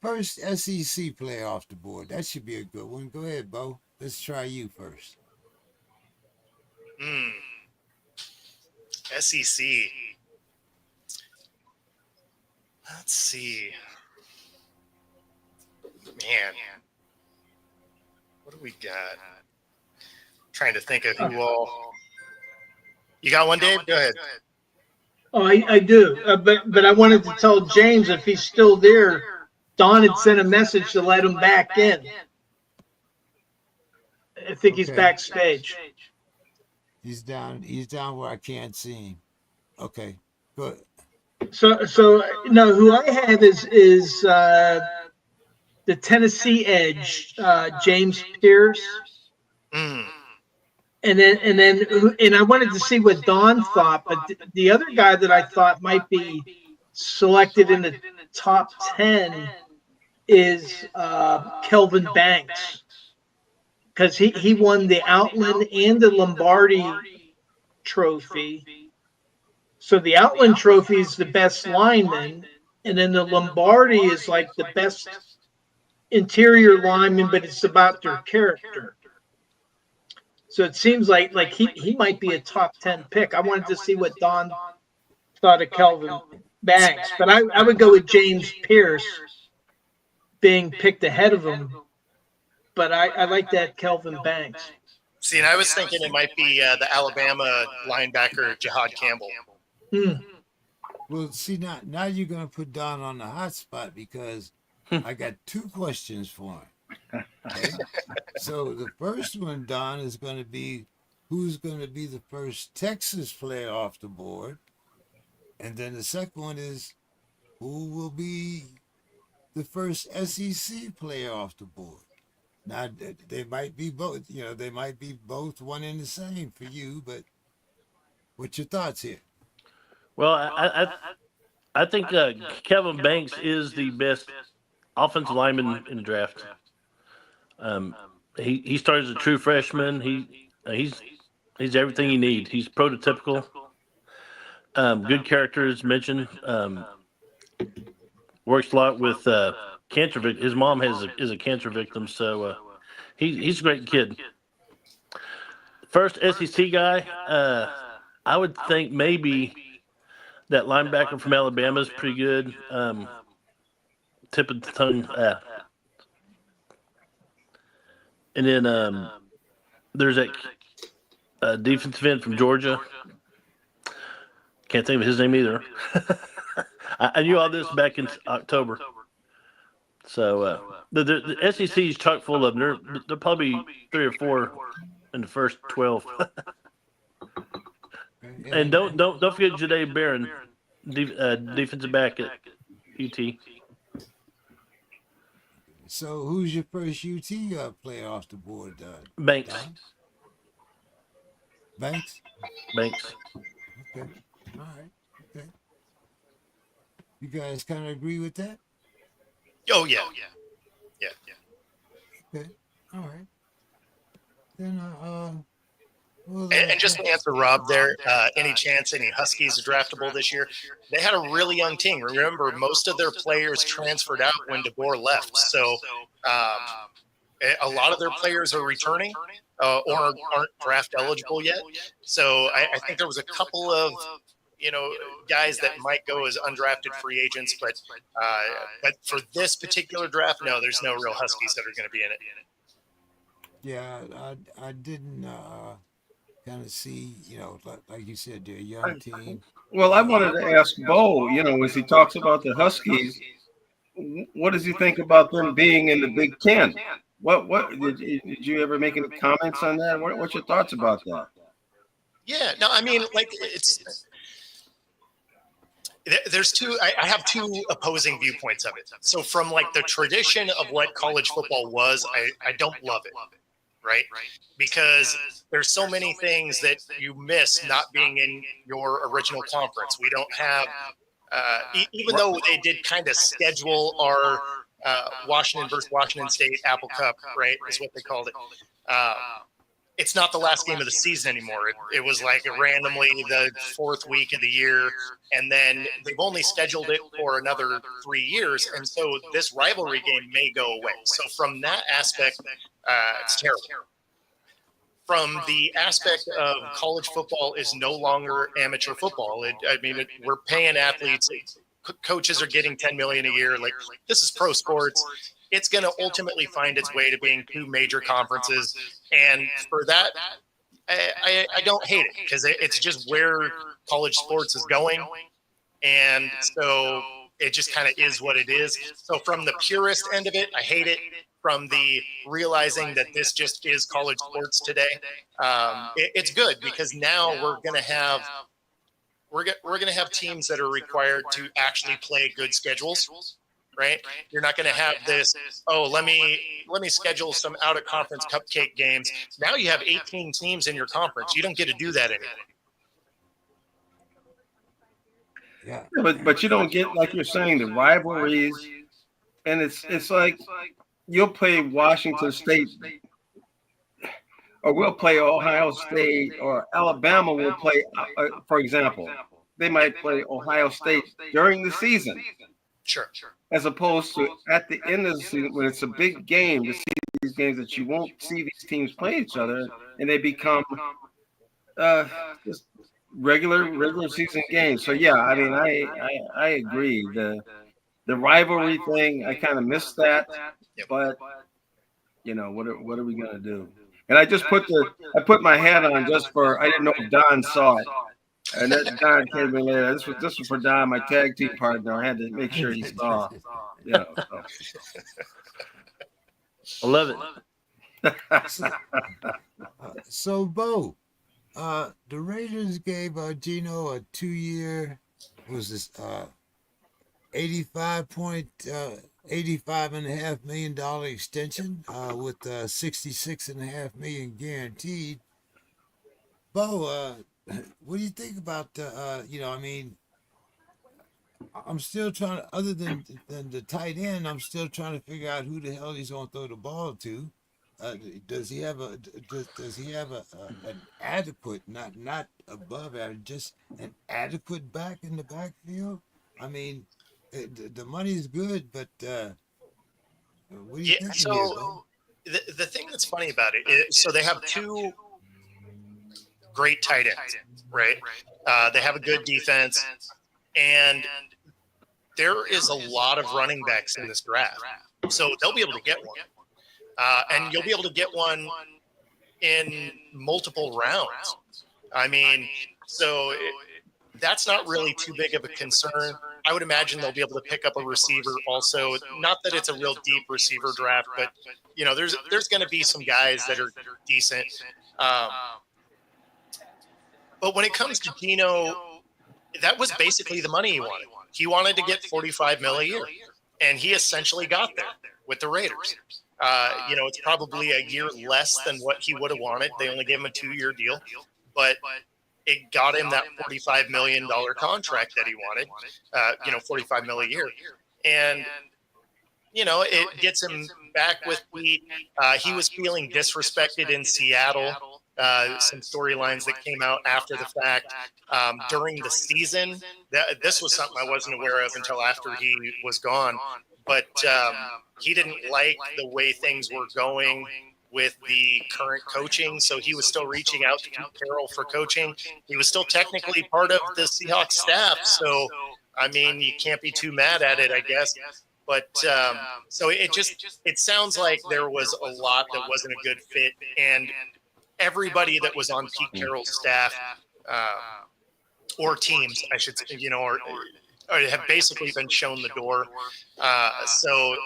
First SEC player off the board. That should be a good one. Go ahead, Bo. Let's try you first. SEC. Let's see. Man, what do we got? Trying to think of who all. You got one, Dave? Go ahead. Oh, I do, but I wanted to tell James if he's still there. Don had sent a message to let him back in. I think he's Okay. backstage. He's down. He's down where I can't see him. Okay, good. So no, who I have is the Tennessee edge, James Pierce. Mm. And I wanted to see what Don thought, but the other guy that I thought might be selected in the top 10 is Kelvin Banks, because he won the Outland and the Lombardi Trophy. So the Outland Trophy is the best lineman, and then the Lombardi is like the best interior lineman, but it's about their character. So it seems like he might be a top 10 pick. I wanted to see what Don thought of Kelvin Banks, but I would go with James Pierce being picked ahead of him. But I like that Kelvin Banks. See, and I was thinking it might be the Alabama linebacker Jihad Campbell. Well, see, now you're gonna put Don on the hot spot because I got two questions for him. Okay? So the first one, Don, is going to be who's going to be the first Texas player off the board, and then the second one is who will be the first SEC player off the board. Now they might be both. They might be both one and the same for you. But what's your thoughts here? Well, I think Kevin Banks is the best offensive lineman in the draft. He started as a true freshman. He's everything you need. He's prototypical. Good character, as mentioned. Works a lot with cancer victims. His mom is a cancer victim, so he's a great kid. First SEC guy, I would think maybe that linebacker from Alabama is pretty good. Tip of the tongue. And then there's that defensive end from Georgia. Can't think of his name either. I knew all this back in October. So the SEC is chock full of them. They're probably 3 or 4 in the first 12. And don't forget Jadae Barron, defensive back at UT. So who's your first UT player off the board? Banks. Don? Banks. Banks. Okay. All right. Okay. You guys kind of agree with that? Oh yeah. Okay. All right. Then well, And just to answer Rob there, any chance any Huskies are draftable this year? They had a really young team. Remember, most of their players transferred out when DeBoer left. So a lot of their players are returning or aren't draft eligible yet. So I think there was a couple of guys that might go as undrafted free agents. But for this particular draft, no, there's no real Huskies that are going to be in it. Yeah, I didn't kind of see, like you said, they're a young team. Well, I wanted to ask Bo, as he talks about the Huskies, what does he think about them being in the Big Ten? What did you ever make any comments on that? What's your thoughts about that? Yeah, no, I mean, like there's two. I have two opposing viewpoints of it. So from like the tradition of what college football was, I don't love it, right? Because there's so many things that you miss not being in your original conference. We don't have, even though they did kind of schedule our Washington versus Washington State Apple Cup, right, is what they called it. It's not the last game of the season anymore. It was like randomly the fourth week of the year, and then they've only scheduled it for another 3 years, and so this rivalry game may go away. So from that aspect, it's terrible. From the aspect of college football is no longer amateur football. We're paying athletes. Coaches are getting $10 million a year. Like, this is pro sports. It's going to ultimately find its way to being two major conferences. And for that, I don't hate it, because it's just where college sports is going. And so it just kind of is what it is. So from the purist end of it, I hate it. From the realizing that this just is college sports today, it's good, because now we're going to have teams that are required to actually play good schedules, right? You're not going to have this, let me schedule some out of conference cupcake games. Now you have 18 teams in your conference. You don't get to do that anymore. Yeah. But you don't get, like you're saying, the rivalries, and it's like you'll play Washington State, or we'll play Ohio State, or Alabama will play, for example, they might play Ohio State during the season. Sure. As opposed to at the end of the season, when it's a big game, to see these games that you won't see these teams play each other, and they become just regular season games. So yeah, I mean, I agree. The rivalry thing, I kind of missed that, but what are we gonna do? And I just put my hat on just for, I didn't know if Don saw it. And then Don came in later. This was for Don, my tag team partner. I had to make sure he saw. So. I love it. So Bo, the Raiders gave Gino a 2-year, $85.5 million extension with $66.5 million guaranteed. Bo, what do you think about I'm still trying to, other than the tight end, I'm still trying to figure out who the hell he's going to throw the ball to. Does he have an adequate, not above average, just an adequate back in the backfield? I mean, the money's good, but what do you think? So the thing that's funny about it is, so they have two great tight ends, right? They have a good defense, and there is a lot of running backs in this draft, so they'll be able to get one, and you'll be able to get one in multiple rounds. I mean, so that's not really too big of a concern. I would imagine they'll be able to pick up a receiver also. Not that it's a real deep receiver draft, but there's going to be some guys that are decent. But when it comes to Gino, that was basically the money he wanted. He wanted to get $45 million a year, and he essentially got there with the Raiders. It's probably a year less than what he would have wanted. They only gave him a 2-year deal, but it got him that $45 million contract that he wanted. $45 million a year, and it gets him back with feet. He was feeling disrespected in Seattle. Some storylines that came out after the fact during the season. This was something I wasn't aware of until after he was gone. But he didn't like the way things were going with the current coaching, so he was still reaching out to Pete Carroll for coaching. He was still technically part of the Seahawks staff, so I mean, you can't be too mad at it, I guess. But so it sounds like there was a lot that wasn't a good fit, and everybody that was on Pete Carroll's staff or teams, I should say, or have basically been shown the door. So,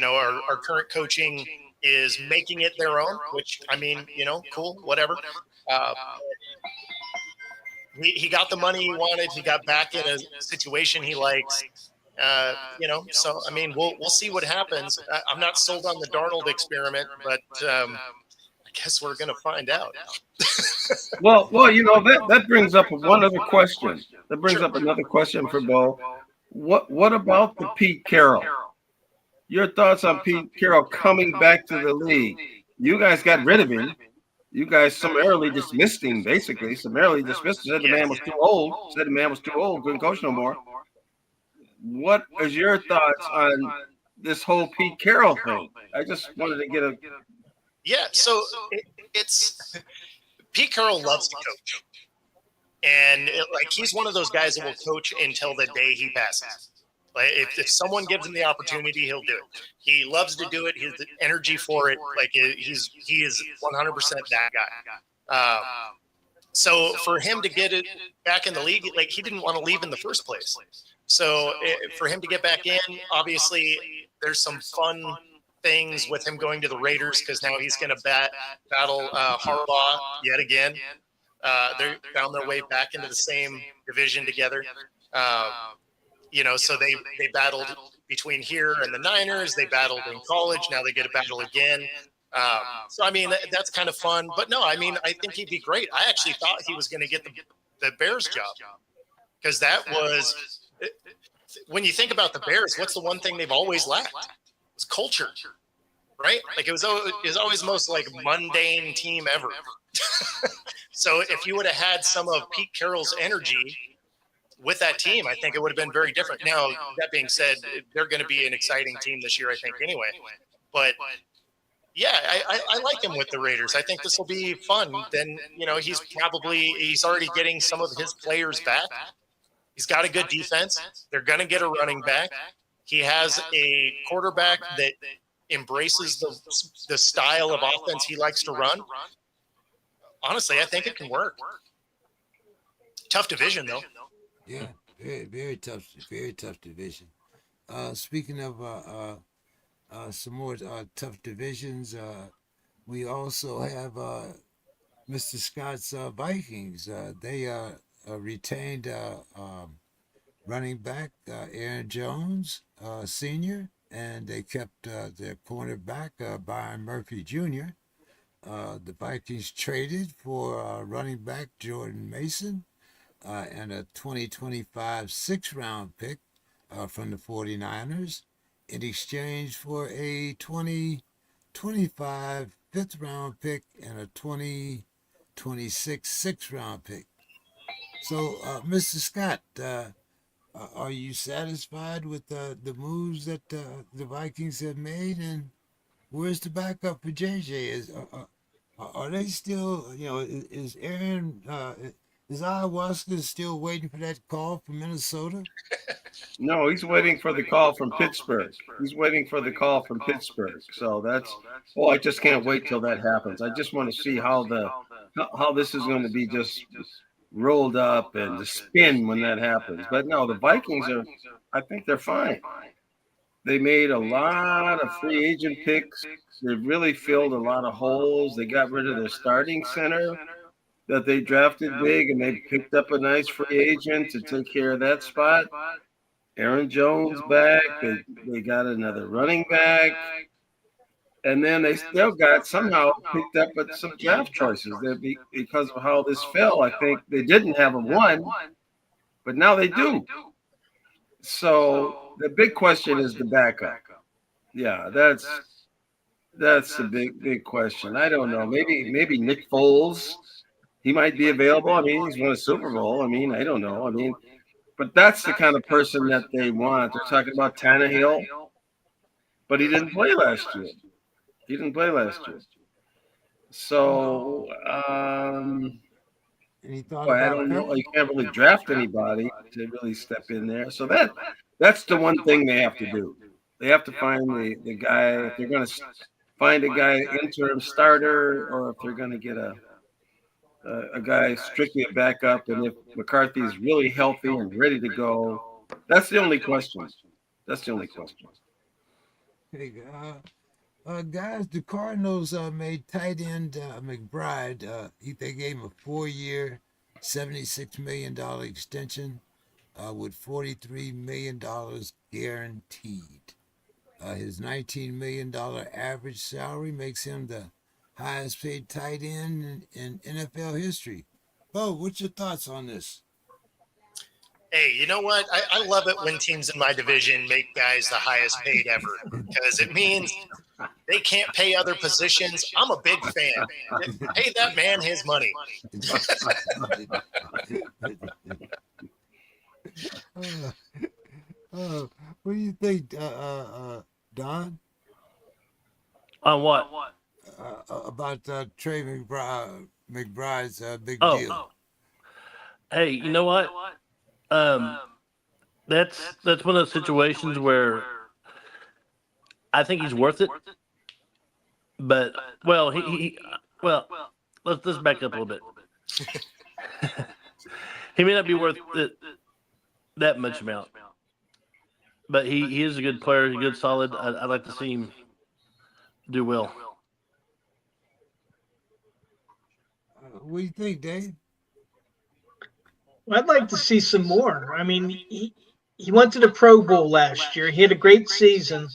our current coaching is making it their own, which, I mean, cool, whatever. He got the money he wanted. He got back in a situation he likes. So I mean, we'll see what happens. I'm not sold on the Darnold experiment, but I guess we're gonna find out. Well, that brings up one other question. That brings up another question for Bo. What about the Pete Carroll? Your thoughts on Pete Carroll coming back to the league? You guys got rid of him. You guys summarily dismissed him, basically. Summarily dismissed him. Said the man was too old. Couldn't coach no more. What is your thoughts on this whole Pete Carroll thing? I just wanted to get a... Yeah, so it's... Pete Carroll loves to coach. And he's one of those guys that will coach until the day he passes. Like if someone gives him the opportunity, he'll do it. He loves to do it. He has the energy for it. Like he is 100% that guy. So for him to get it back in the league, he didn't want to leave in the first place. So for him to get back in, obviously there's some fun things with him going to the Raiders because now he's going to battle Harbaugh yet again. They found their way back into the same division together. So they battled between here and the Niners. They battled in college. Now they get a battle again. So, I mean, that's kind of fun. But no, I mean, I think he'd be great. I actually thought he was going to get the Bears job because that was – when you think about the Bears, what's the one thing they've always lacked? It's culture, right? It was always the most, mundane team ever. So if you would have had some of Pete Carroll's energy – with that team, I think it would have been very different. Now, that being said, they're going to be an exciting team this year, I think, anyway. But, yeah, I like him with the Raiders. I think this will be fun. Then, he's already getting some of his players back. He's got a good defense. They're going to get a running back. He has a quarterback that embraces the style of offense he likes to run. Honestly, I think it can work. Tough division, though. Yeah, very, very tough division. Speaking of some more tough divisions, we also have Mr. Scott's Vikings. They retained running back Aaron Jones, Sr., and they kept their cornerback Byron Murphy Jr. The Vikings traded for running back Jordan Mason. And a 2025 6th-round pick from the 49ers in exchange for a 2025 5th-round pick and a 2026 6th-round pick. So, Mr. Scott, are you satisfied with the moves that the Vikings have made? And where's the backup for JJ? Are they still, is Aaron... Is ayahuasca still waiting for that call from Minnesota? No, he's waiting for the call from Pittsburgh. So I just can't wait till that happens. I just want to see how this is going to be just rolled up and the spin when that happens. But no, the Vikings I think they're fine. They made a lot of free agent picks. They really filled a lot of holes. They got rid of their starting center that they drafted big, and they picked up a nice free agent to take care of that spot. Aaron Jones back. They got another running back. And then they still somehow picked up at some draft choices. Because of how this fell, I think they didn't have a one, but now they do. So the big question is the backup. Yeah, that's the big question. I don't know. Maybe Nick Foles. He might be available. I mean, he's won a Super Bowl. I mean, I don't know. I mean, but that's the kind of person that they want. They're talking about Tannehill, but he didn't play last year. So, Any thought I about don't know. Kirk? You can't really draft anybody to really step in there. So that's the one thing they have to do. They have to find the guy. If they're going to find a guy interim starter, or if they're going to get a guy strictly a backup, and if McCarthy's really healthy and ready to go. That's the only question. That's the only question. Hey, guys, the Cardinals made tight end McBride. They gave him a 4-year, $76 million extension with $43 million guaranteed. His $19 million average salary makes him the highest paid tight end in NFL history. Bo, what's your thoughts on this? Hey, you know what? I love it when teams in my division make guys the highest paid ever because it means they can't pay other positions. I'm a big fan. Pay that man his money. What do you think, Don? On what? About Trey McBride's big deal? Oh, hey, you know what? That's one of those situations where I think he's worth it. But well, let's back up a little bit. He may not be worth that much amount, but he is a good player. He's a good, solid. I'd like to see him do well. What do you think, Dave? I'd like to see some more. I mean, he went to the Pro Bowl last year. He had a great season,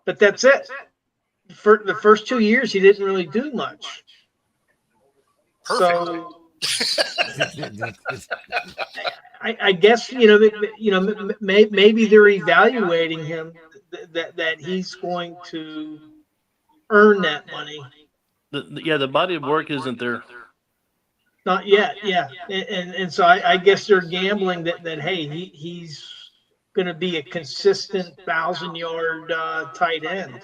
but that's it. For the first 2 years, he didn't really do much. Perfect. So I guess maybe they're evaluating him that he's going to earn that money. The body of work isn't there. Not yet, yeah, and so I guess they're gambling that hey, he's going to be a consistent 1,000-yard tight end,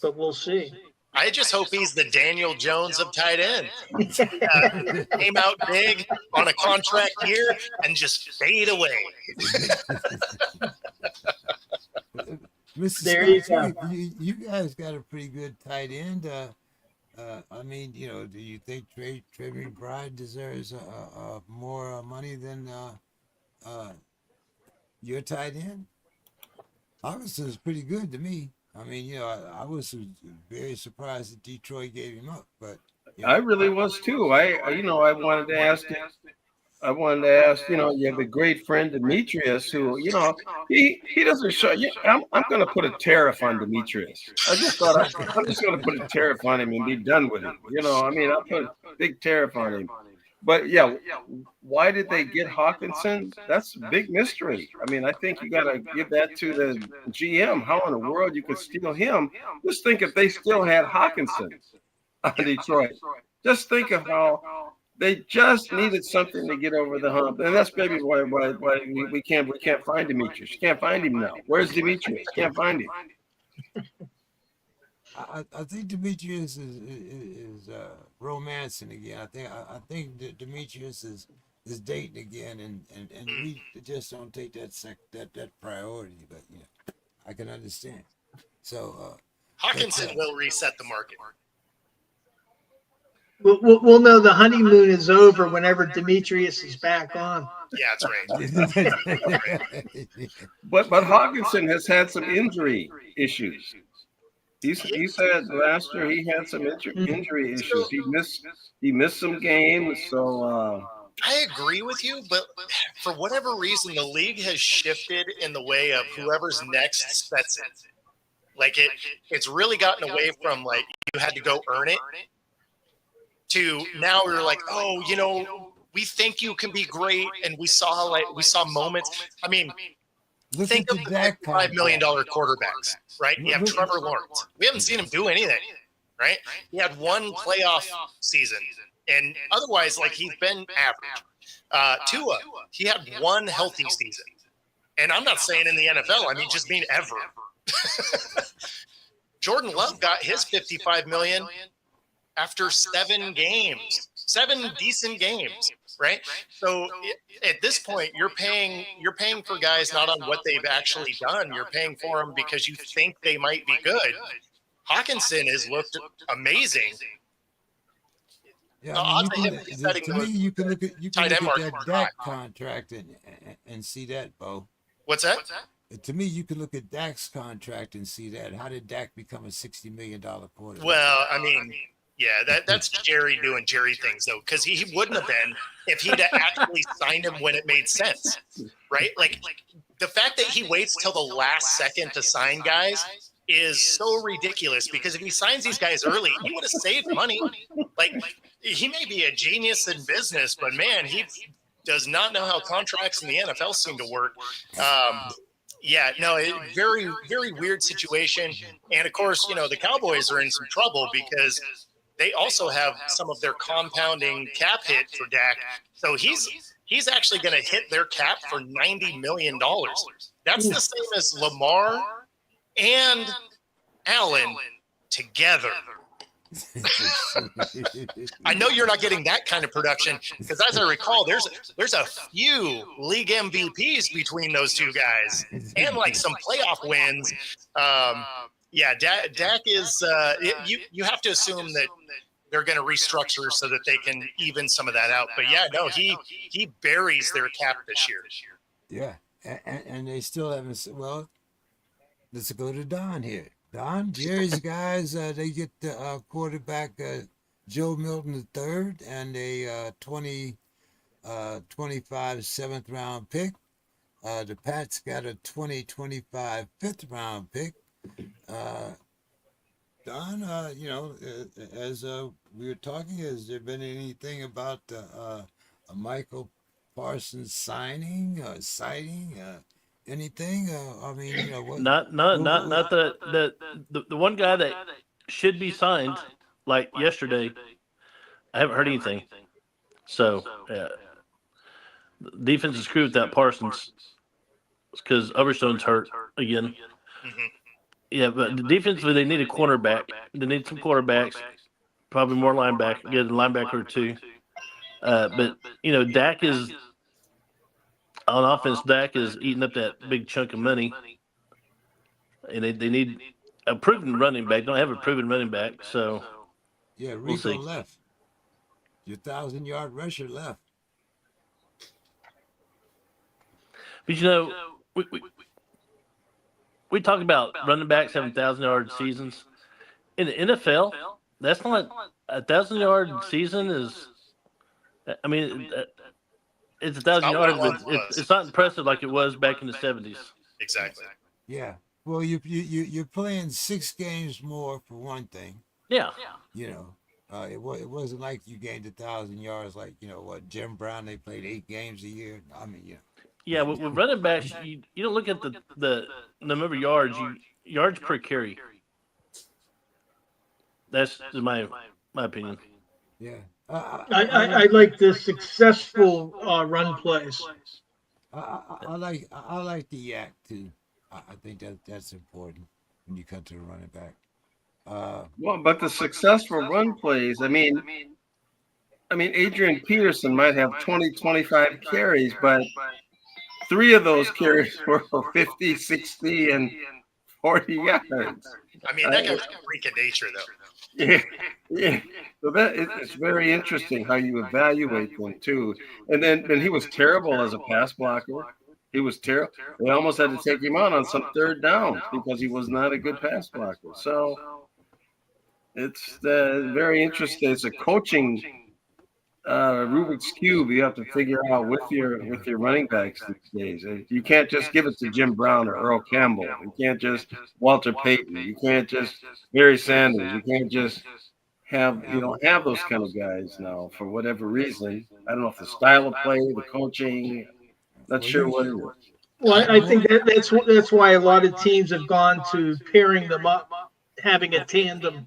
but we'll see. I just hope he's the Daniel Jones of tight end. Came out big on a contract year and just fade away. Mr. There Scott, you go. you guys got a pretty good tight end. I mean, do you think Trey McBride deserves more money than your tight end? Hawkinson's pretty good to me. I mean, I was very surprised that Detroit gave him up, but I really was too. I wanted to ask. You have a great friend Demetrius, who he doesn't show. I'm going to put a tariff on Demetrius. I just thought I'm just going to put a tariff on him and be done with him. I mean, I'll put a big tariff on him. But yeah, why did they get Hawkinson? That's a big mystery. I mean, I think you got to give that to the GM. How in the world you could steal him? Just think if they still had Hawkinson on Detroit. Just think of how they just needed something to get over the hump, and that's maybe why we can't find Demetrius. You can't find him now. Where's Demetrius? Can't find him. I think Demetrius is romancing again. I think that Demetrius is dating again, and we just don't take that priority. But I can understand. So Hawkinson will reset the market. We'll know the honeymoon is over whenever Demetrius is back on. Yeah, that's right. But Hawkinson has had some injury issues. He said last year he had some injury issues. He missed some games. So I agree with you, but for whatever reason, the league has shifted in the way of whoever's next sets it. Like it's really gotten away from like you had to go earn it to now we're like, oh, we think you can be great, and we saw moments. I mean. Think of the $5 million quarterbacks, right? You have Trevor Lawrence. We haven't seen him do anything, right? He had one playoff season, and otherwise, like, he's been average. Tua, he had one healthy season. And I'm not saying in the NFL, I mean, just mean ever. Jordan Love got his $55 million after 7 decent games. Right. So at this point, you're paying for guys not on what they've actually done. You're paying for them because you think they might be good. Hawkinson has looked amazing. Yeah, I mean, to me, you can look at tight end mark that mark Dak high. contract and see that, Bo. What's that? To me, you can look at Dak's contract and see that. How did Dak become a $60 million quarterback? Well, I mean, yeah, that's Jerry doing Jerry things, though, because he wouldn't have been if he'd actually signed him when it made sense, right? Like the fact that he waits till the last second to sign guys is so ridiculous, because if he signs these guys early, he would have saved money. Like, he may be a genius in business, but man, he does not know how contracts in the NFL seem to work. Yeah, no, very, very weird situation. And of course, the Cowboys are in some trouble because they also have some of their compounding cap hit for Dak. So he's actually going to hit their cap for $90 million. That's the same as Lamar and Allen together. I know you're not getting that kind of production, because as I recall, there's a few league MVPs between those two guys, and like some playoff wins. Yeah, Dak is. You have to assume that they're going to restructure so that they can even some of that out. But yeah, no, he buries their cap this year. Yeah, and they still haven't. Well, let's go to Don here. Don, Jerry's guys, they get the quarterback Joe Milton III and a 25 7th round pick. The Pats got a 2025 5th round pick. Don, as we were talking, has there been anything about a Michael Parsons sighting? Anything? I mean, what? Not the one guy that should be signed like yesterday. I haven't heard anything. So yeah, the defense is screwed without Parsons because Overstone's hurt again. Mm-hmm. Yeah, but the defensively they need a cornerback. They need some quarterbacks, probably more linebacker, get a linebacker or two. But Dak is. On offense, Dak is eating up that big chunk of money, and they need a proven running back. Don't have a proven running back, so yeah, Rico we'll see. left. Your 1,000-yard rusher left. But we talk about running backs having 1,000-yard seasons. In the NFL, that's not a 1,000-yard season. I mean. It's 1,000 yards, but it's not impressive like it was back in the 70s. Exactly. Yeah. Well, you're playing 6 games more for one thing. Yeah. It wasn't like you gained 1,000 yards like Jim Brown. They played 8 games a year. I mean, Yeah, with running backs, you don't look at the number of yards. Yards per carry. That's my opinion. Yeah. I like the successful run plays. I like the yak too. I think that's important when you cut to the running back. Well, but the successful run plays, I mean, Adrian Peterson might have 20, 25 carries, but 3 of those carries were for 50, 60, and 40 yards. I mean, that guy's a freak of nature, though. Yeah. So it's very interesting how you evaluate them too. And then he was terrible as a pass blocker. He was terrible. They almost had to take him out on some 3rd downs because he was not a good pass blocker. So it's very interesting. It's a coaching Rubik's Cube. You have to figure out with your running backs these days. You can't just give it to Jim Brown or Earl Campbell. You can't just Walter Payton. You can't just Barry Sanders. You can't just you don't have those kind of guys now for whatever reason. I don't know if the style of play, the coaching, not sure what it is. Well, I think that's why a lot of teams have gone to pairing them up, having a tandem.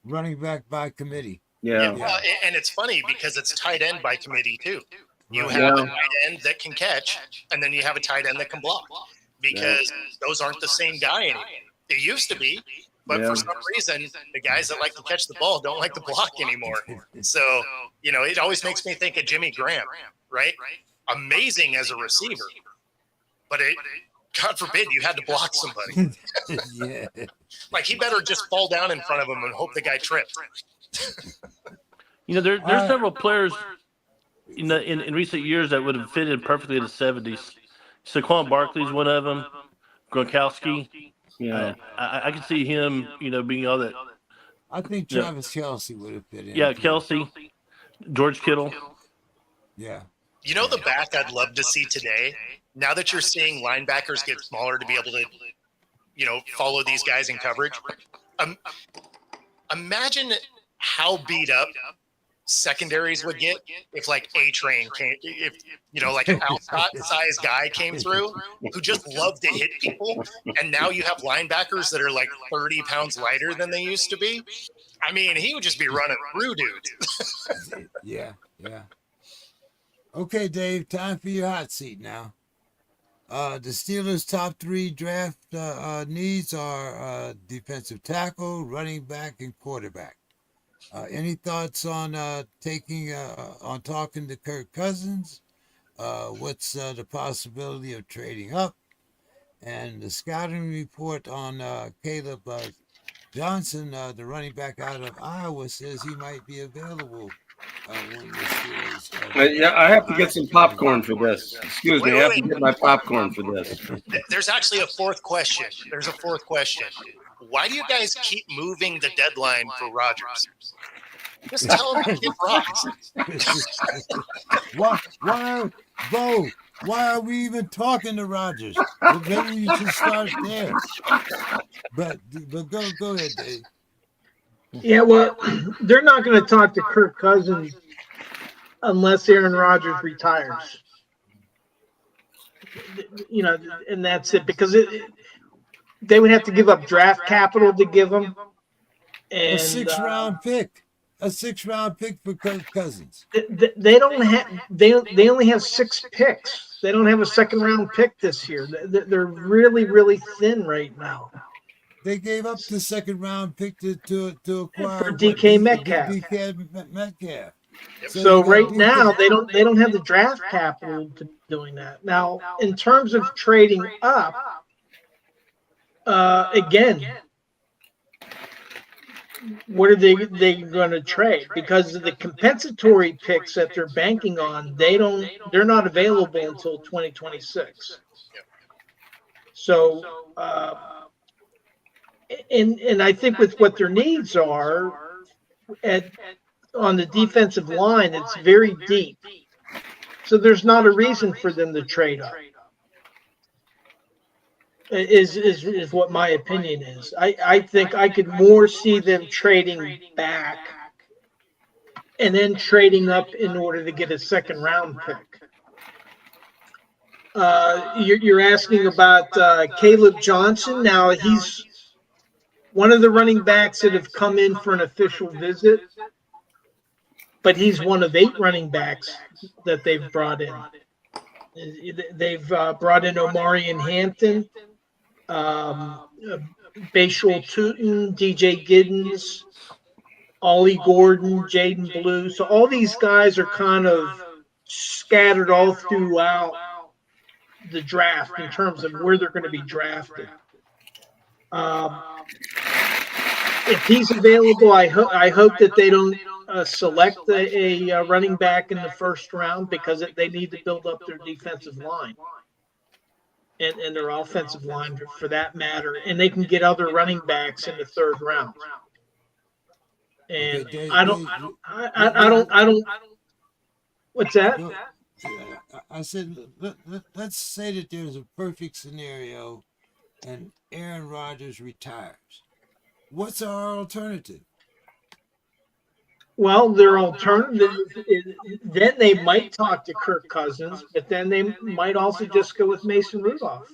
Running back by committee. Yeah. Well, and it's funny because it's tight end by committee too. You have a tight end that can catch, and then you have a tight end that can block, because those aren't the same guy anymore. They used to be, but for some reason, the guys that like to catch the ball don't like to block anymore. So, it always makes me think of Jimmy Graham, right? Amazing as a receiver, but God forbid you had to block somebody. Yeah. Like, he better just fall down in front of him and hope the guy tripped. You know, there's several players in recent years that would have fitted perfectly in the 70s. Saquon Barkley's one of them. Gronkowski. Yeah. I can see him, being all that. I think Yeah. Travis Kelsey would have fit in. Yeah, too. Kelsey, George Kittle. Yeah. You know the back I'd love to see today? Now that you're seeing linebackers get smaller to be able to, follow these guys in coverage. Imagine how beat up secondaries would get if like A-Train came, if like an outside guy came through who just loved to hit people, and now you have linebackers that are like 30 pounds lighter than they used to be. I mean, he would just be running through dudes. Yeah. Okay, Dave, time for your hot seat now. The Steelers' top 3 draft needs are defensive tackle, running back, and quarterback. Any thoughts on talking to Kirk Cousins? What's the possibility of trading up? And the scouting report on Caleb Johnson, the running back out of Iowa, says he might be available when the Steelers. Yeah, I have to get some popcorn for this. Excuse me, I have to get my popcorn for this. There's actually a fourth question. Why do you guys keep moving the deadline for Rodgers? Just tell him to get rocks. Why are we even talking to Rodgers? Well, maybe you should start there. But go ahead, Dave. Yeah, well, they're not going to talk to Kirk Cousins unless Aaron Rodgers retires. And that's it, because they would have to give up draft capital to give him. And, a 6th-round pick. A 6th-round pick for Kirk Cousins. They don't have. They only have 6 picks. They don't have a 2nd-round pick this year. They're really, really thin right now. They gave up the 2nd-round pick to acquire for DK Metcalf. DK Metcalf. So right now they don't have the draft capital to doing that. Now, in terms of trading up, again, what are they going to trade? Because of the compensatory picks that they're banking on, they're not available until 2026. So, and I think with what their needs are on the defensive line, it's very deep. So there's not a reason for them to trade up. Is what my opinion is. I think I could more see them trading back and then trading up in order to get a 2nd-round pick. You're asking about Caleb Johnson. Now, he's one of the running backs that have come in for an official visit, but he's one of 8 running backs that they've brought in. They've brought in Omarion Hampton, Bashal Tootin, DJ Giddens, Ollie Gordon, Jaden Blue. So all these guys are kind of scattered all throughout the draft in terms of where they're going to be drafted. If he's available, I hope that they don't select a running back in the 1st round, because they need to build up their defensive line and their offensive line for that matter, and they can get other running backs in the 3rd round. And Okay, Dave, I don't. What's that? I said, let's say that there's a perfect scenario and Aaron Rodgers retires. What's our alternative? Well, their alternative is, then they might talk to Kirk Cousins, but then they might also just go with Mason Rudolph.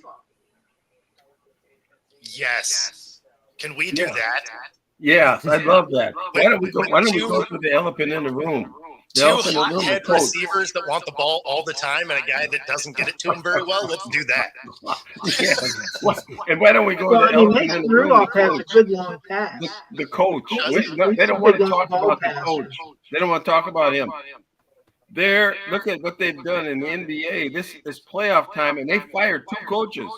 Yes. Can we do that? Yeah, I love that. Why don't we go to the elephant in the room? Two hothead receivers that want the ball all the time and a guy that doesn't get it to him very well. Let's do that. And why don't we go to the elephant in the room? Rudolph has a good long pass. The coach. They don't want to talk about the coach. They don't want to talk about him. Look at what they've done in the NBA. This is playoff time, and they fired 2 coaches.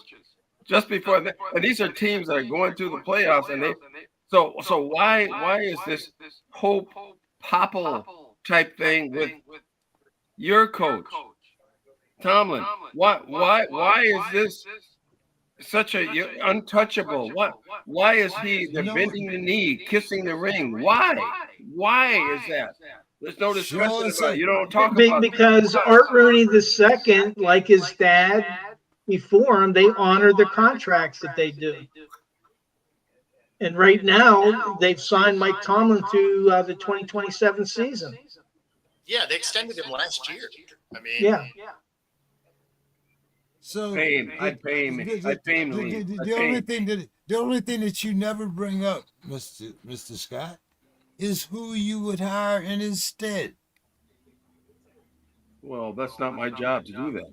just before that. And these are teams that are going through the playoffs, and so why is this Hope Popple type thing with your coach, Tomlin? Why is this such a untouchable? Why is he bending the knee, kissing the ring? Why is that? There's no discussion about it. You don't talk about it. Because Art Rooney II, like his dad before him, they honor the contracts that they do. And right now, they've signed Mike Tomlin to the 2027 season. Yeah, they extended him last year. I mean, Yeah. So I'd pay him. The only thing that you never bring up, Mr. Scott, is who you would hire in his stead. Well, that's not my job to do that.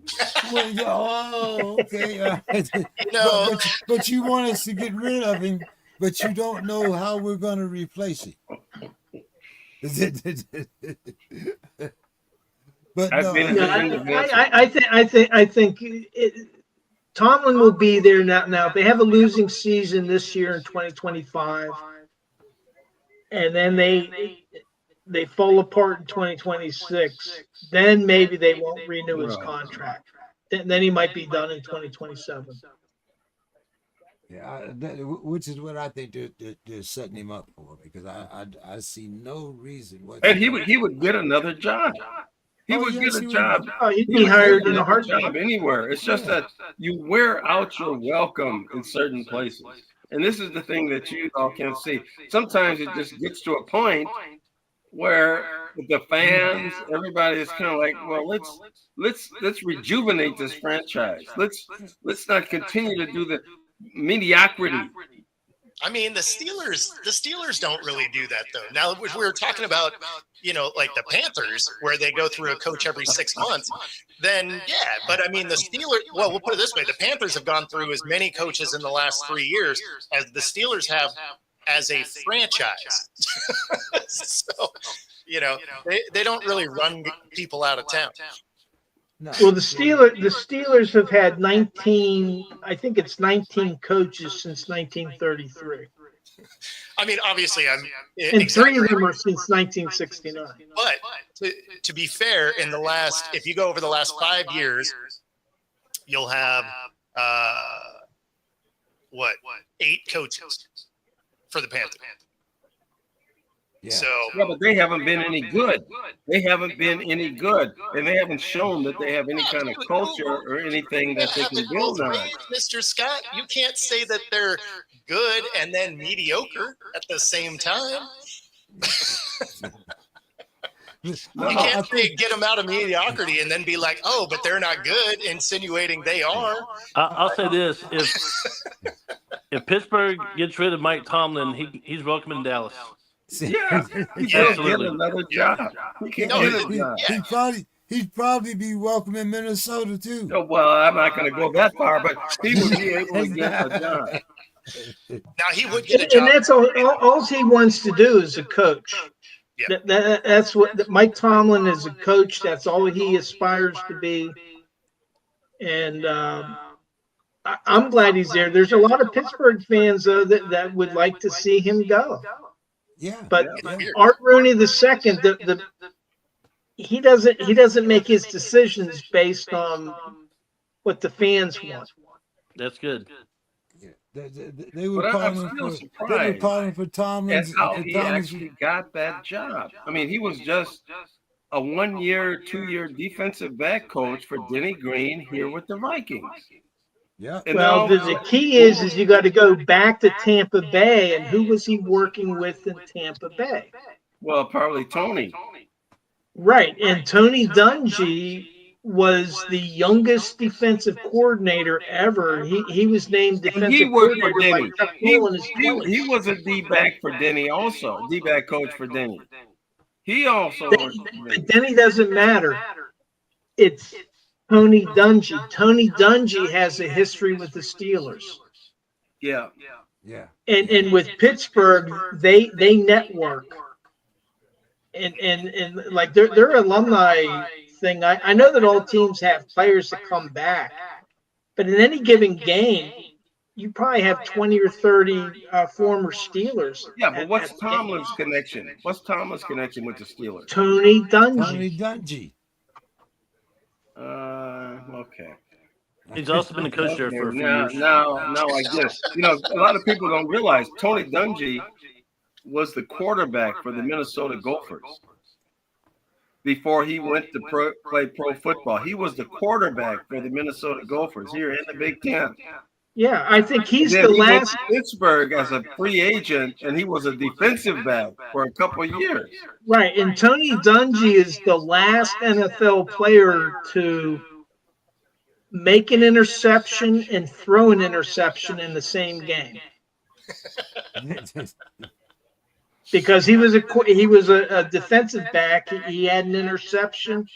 Well, yeah, oh, okay. No. But you want us to get rid of him, but you don't know how we're going to replace him. But no, I think Tomlin will be there now. Now, if they have a losing season this year in 2025, and then they fall apart in 2026, then maybe they won't renew his contract. Then he might be done in 2027. yeah, which is what I think they're setting him up for, because I see no reason whatsoever. And he would get another job. He would get a job. Oh, he'd be hired in a heartbeat. Job anywhere. It's just that you wear out your welcome in certain places. And this is the thing that you all can't see. Sometimes it just gets to a point where the fans, everybody is kind of like, well, let's rejuvenate this franchise. Let's not continue to do the mediocrity. I mean, the Steelers don't really do that, though. Now, if we were talking about, like the Panthers, where they go through a coach every 6 months, then yeah. But I mean, the Steelers, well, we'll put it this way. The Panthers have gone through as many coaches in the last 3 years as the Steelers have as a franchise. So, they don't really run people out of town. No. Well, the Steelers have had 19, I think it's 19 coaches since 1933. I mean, obviously, I'm And 3 of them are since 1969. But to be fair, if you go over the last 5 years, you'll have 8 coaches for the Panthers. Yeah. So But they haven't been any good. They haven't been any good, and they haven't shown that they have any kind of culture or anything that they can build on. Mr. Scott, you can't say that they're good and then mediocre at the same time. You can't get them out of mediocrity and then be like, oh, but they're not good, insinuating they are. I'll say this: if Pittsburgh gets rid of Mike Tomlin, he's welcome in Dallas. Yeah, he can't get another job. He can't get a job. He'd probably be welcome in Minnesota too. Oh, well, I'm not going to go that far, but he would be able to get a job. Now he would get a job, and that's all he wants to do is a coach. Yeah. That's what Mike Tomlin is, a coach. That's all he aspires to be. And I'm glad he's there. There's a lot of Pittsburgh fans though that would like to see him go. Yeah, but Art Rooney II, he doesn't make his decisions based on what the fans want. That's good. Yeah. They were calling for Tomlin. That's how he actually got that job. I mean, he was just a 1-year, 2-year defensive back coach for Denny Green here with the Vikings. Yeah. Well, the key is you got to go back to Tampa Bay, and who was he working with in Tampa Bay? Well, probably Tony. Right, and Tony Dungy was the youngest defensive coordinator ever. He was named defensive coordinator for Denny. by Chuck Noll in his 20s. He was a D-back for Denny also, D-back coach for Denny. He also but Denny doesn't matter. It's Tony Dungy. Tony Dungy has a history with the Steelers. Yeah. And with Pittsburgh, they network. And like their alumni thing, I know that all teams have players that come back, but in any given game, you probably have 20 or 30 former Steelers. Yeah, but what's at- Tomlin's connection? What's Tomlin's connection with the Steelers? Tony Dungy. Tony Dungy. Okay. He's also been a coach there Okay, for a few now, years. now I get it. You know, a lot of people don't realize Tony Dungy was the quarterback for the Minnesota Gophers before he went to play pro football. He was the quarterback for the Minnesota Gophers here in the Big Ten. Yeah, I think he's Then the he went last. to Pittsburgh as a free agent, and he was a defensive back for a couple of years. Right, and Tony Dungy is the last NFL player to make an interception and throw an interception in the same game. Because he was a defensive back. He had an interception,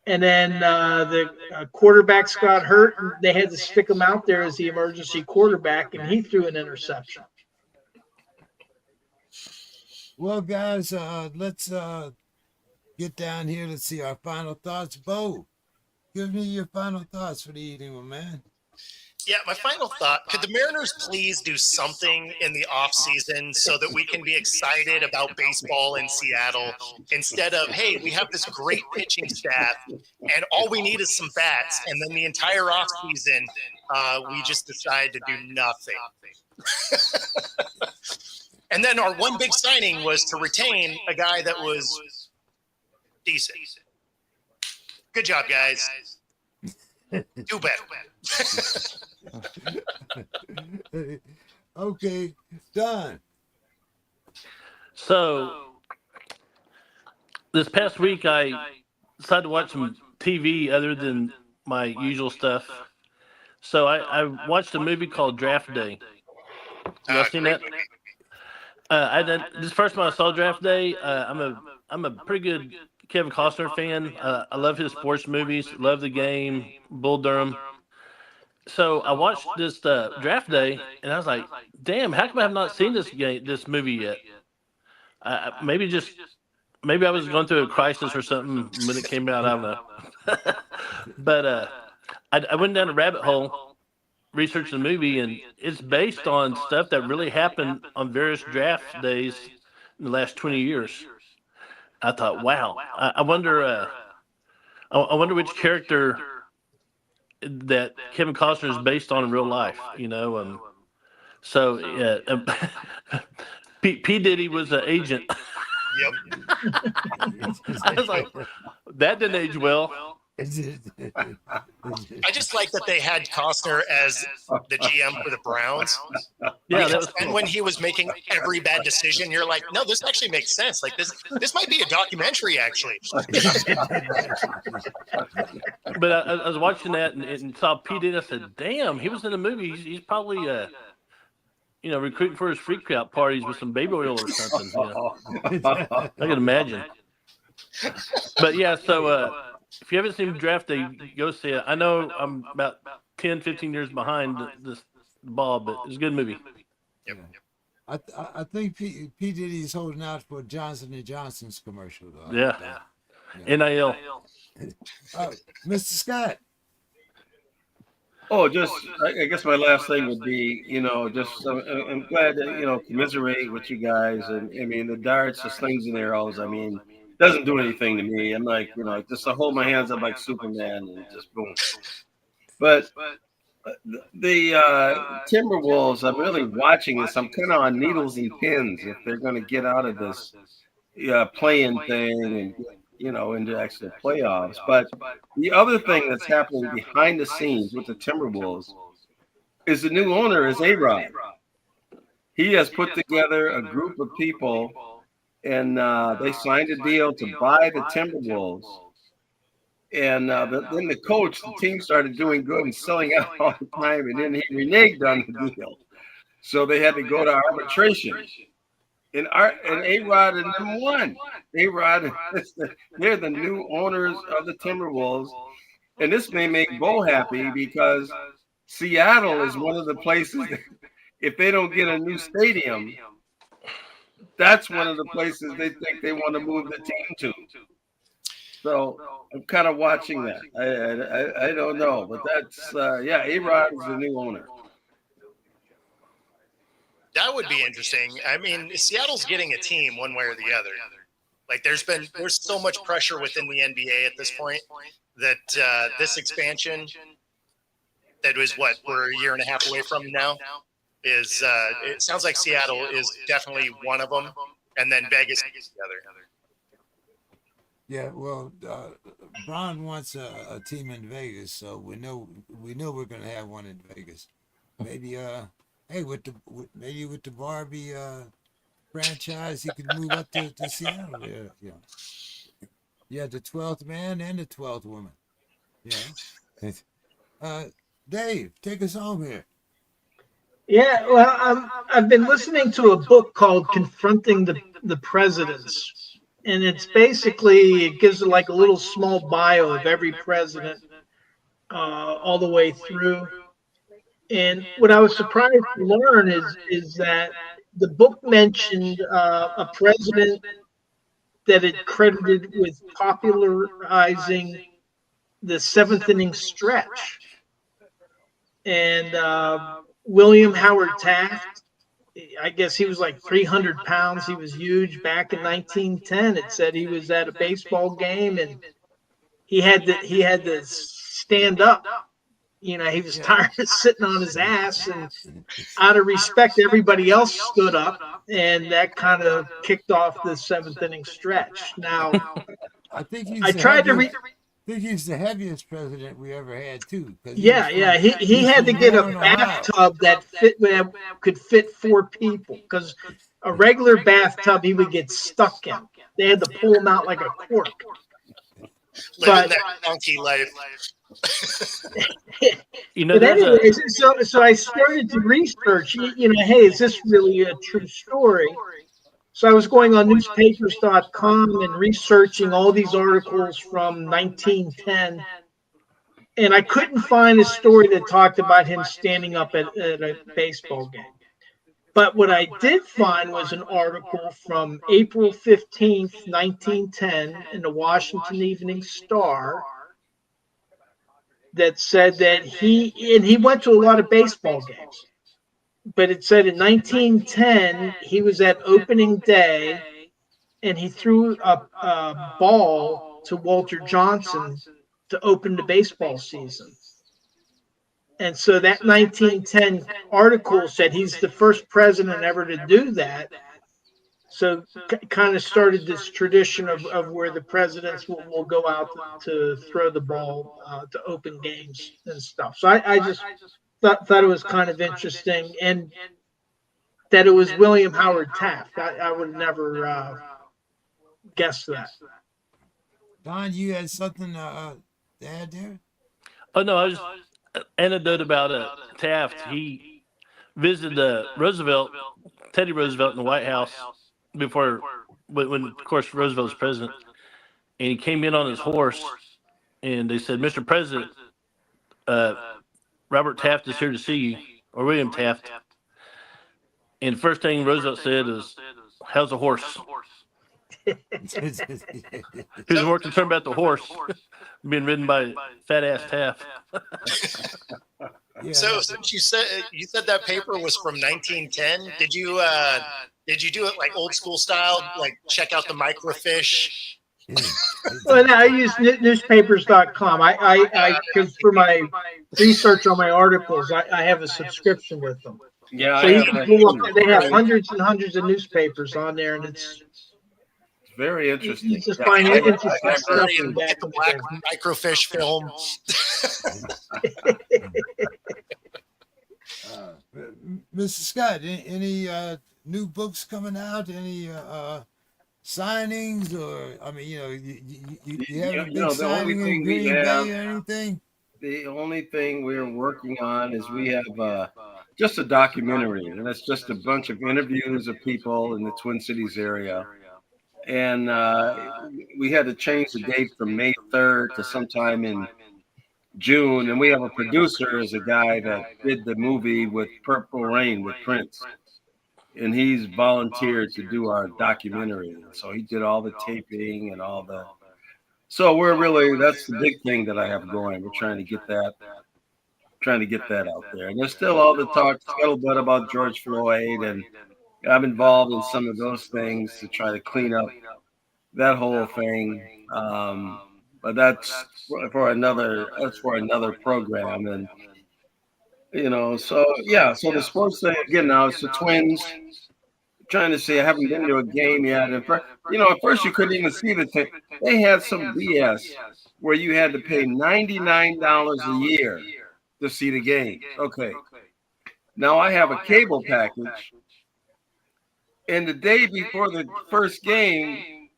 and then the quarterbacks got hurt, and they had to stick him out there as the emergency quarterback, and he threw an interception. Well, guys, let's get down here. Let's see our final thoughts. Bo, give me your final thoughts for the evening, my man. Yeah, my final thought, could the Mariners please do something in the offseason so that we can be excited about baseball in Seattle instead of, hey, we have this great pitching staff and all we need is some bats, and then the entire offseason we just decide to do nothing. And then our one big signing was to retain a guy that was decent. Good job, guys. Do better. Okay, done. So this past week, I decided to watch some TV other than my usual stuff. So I watched a movie called Draft Day. You guys seen that? This first time I saw Draft Day. I'm a pretty good Kevin Costner fan. I love his sports movies. Love the game, Bull Durham. So I watched this Draft Day, and I was like, "Damn, how come I have not seen this movie yet?" Maybe I was going through a crisis or something when it came out. I don't know. But I went down a rabbit hole, researched the movie, and it's based on stuff that really happened on various draft days in the last 20 years. I thought, wow. I wonder which character that Kevin Costner is based on in real life. So P. Diddy was an agent. Yep. I was like, that didn't age well. I just like that they had Costner as the GM for the Browns. Yeah, that was And cool. when he was making every bad decision, you're like, no, this actually makes sense. Like this might be a documentary, actually. But I was watching that and saw P. Diddy. I said, damn, he was in the movie. He's probably recruiting for his freak out parties with some baby oil or something. I can imagine. But yeah, so if you haven't seen Draft Day, go see it. I know I'm about 10, 15 years behind this ball, but it's a good movie. Yep. I think P. Diddy's holding out for Johnson & Johnson's commercial, though. Yeah. NIL. Mr. Scott. Oh, I guess my last thing would be, I'm glad to, commiserate with you guys. And I mean, the darts, the slings and arrows, doesn't do anything to me. I'm like, just to hold my hands up like Superman and just boom. But the Timberwolves, I'm really watching this. I'm kind of on needles and pins if they're going to get out of this playing thing and, into actual playoffs. But the other thing that's happening behind the scenes with the Timberwolves is the new owner is A-Rod. He has put together a group of people, and they signed a deal to buy the Timberwolves. And then the coach, the team started doing good and selling out all the time, and then he reneged on the deal. So they had to go to arbitration. And A-Rod is number one. A-Rod, they're the new owners of the Timberwolves. And this may make Bo happy because Seattle is one of the places that, if they don't get a new stadium, that's one of the places they think they want to move the team to. So I'm kind of watching that. I don't know, but that's A-Rod is the new owner. That would be interesting. I mean, Seattle's getting a team one way or the other. Like there's so much pressure within the NBA at this point that this expansion that was we're a year and a half away from now is it sounds like Seattle is definitely one of them, and then Vegas is the other. Yeah, well, Brian wants a team in Vegas, so we know we're gonna have one in Vegas. Maybe hey, maybe with the Barbie franchise, he could move up to Seattle. Yeah. Yeah, the 12th man and the 12th woman. Yeah. Dave, take us home here. Yeah, well, I've been listening to a book called "Confronting the Presidents," and it's basically it gives like a little small bio of every president all the way through. And what I was surprised to learn is that the book mentioned a president that it credited with popularizing the seventh inning stretch, and William Howard Taft. I guess he was like 300 pounds. He was huge back in 1910. It said he was at a baseball game and he had to stand up. You know, he was tired of sitting on his ass, and out of respect, everybody else stood up, and that kind of kicked off the seventh inning stretch. Now, I think I tried to read. I think he's the heaviest president we ever had too. Yeah. He had to get a bathtub that could fit 4 people, because a regular bathtub he would get stuck in. They had to pull him out like a cork. Living that donkey life. But anyways, so I started to research. You know, hey, is this really a true story? So I was going on newspapers.com and researching all these articles from 1910, and I couldn't find a story that talked about him standing up at a baseball game. But what I did find was an article from April 15th, 1910 in the Washington Evening Star that said that he went to a lot of baseball games. But it said in 1910, he was at opening day and he threw a ball to Walter Johnson to open the baseball season. And so that 1910 article said he's the first president ever to do that. So kind of started this tradition of where the presidents will go out to throw the ball to open games and stuff. So I just thought it was kind of interesting, and that it was William Howard Taft. I would never guess that. Don, you had something to add there? Oh no, I was just anecdote about Taft. He visited Teddy Roosevelt in the White House before, when of course Roosevelt was president, and he came in on his horse, and they said, "Mr. President, Robert Taft is here to see you," or William Taft. And the first thing Roosevelt said is, "How's the horse?" He was more concerned about the horse being ridden by fat ass Taft. Yeah. So since you said that paper was from 1910, did you do it like old school style, like check out the microfiche? Well, no, I use newspapers.com. I because for my research on my articles, I have a subscription with them. Yeah, so you can pull up. They have hundreds and hundreds of newspapers on there, and it's very interesting. You just find interesting stuff in the black microfiche film. Mr. Scott, any new books coming out? Any signings, or I mean, you have a big signing in Green Bay or anything? The only thing we're working on is we have just a documentary, and that's just a bunch of interviews of people in the Twin Cities area. And we had to change the date from May 3rd to sometime in June. And we have a producer, is a guy that did the movie with Purple Rain with Prince. And he's volunteered to do our documentary. So he did all the taping and all the. So that's the big thing that I have going. We're trying to get that trying to get that out there. And there's still all the talk, scuttlebutt about George Floyd, and I'm involved in some of those things to try to clean up that whole thing. But that's for another program. And so yeah, so the sports thing again now, it's the Twins. Trying to say I haven't been to a game yet. And at first you couldn't even see the thing. They had some BS where you had to pay $99 a year to see the game. Okay. Now I have a cable package, and the day before the first game,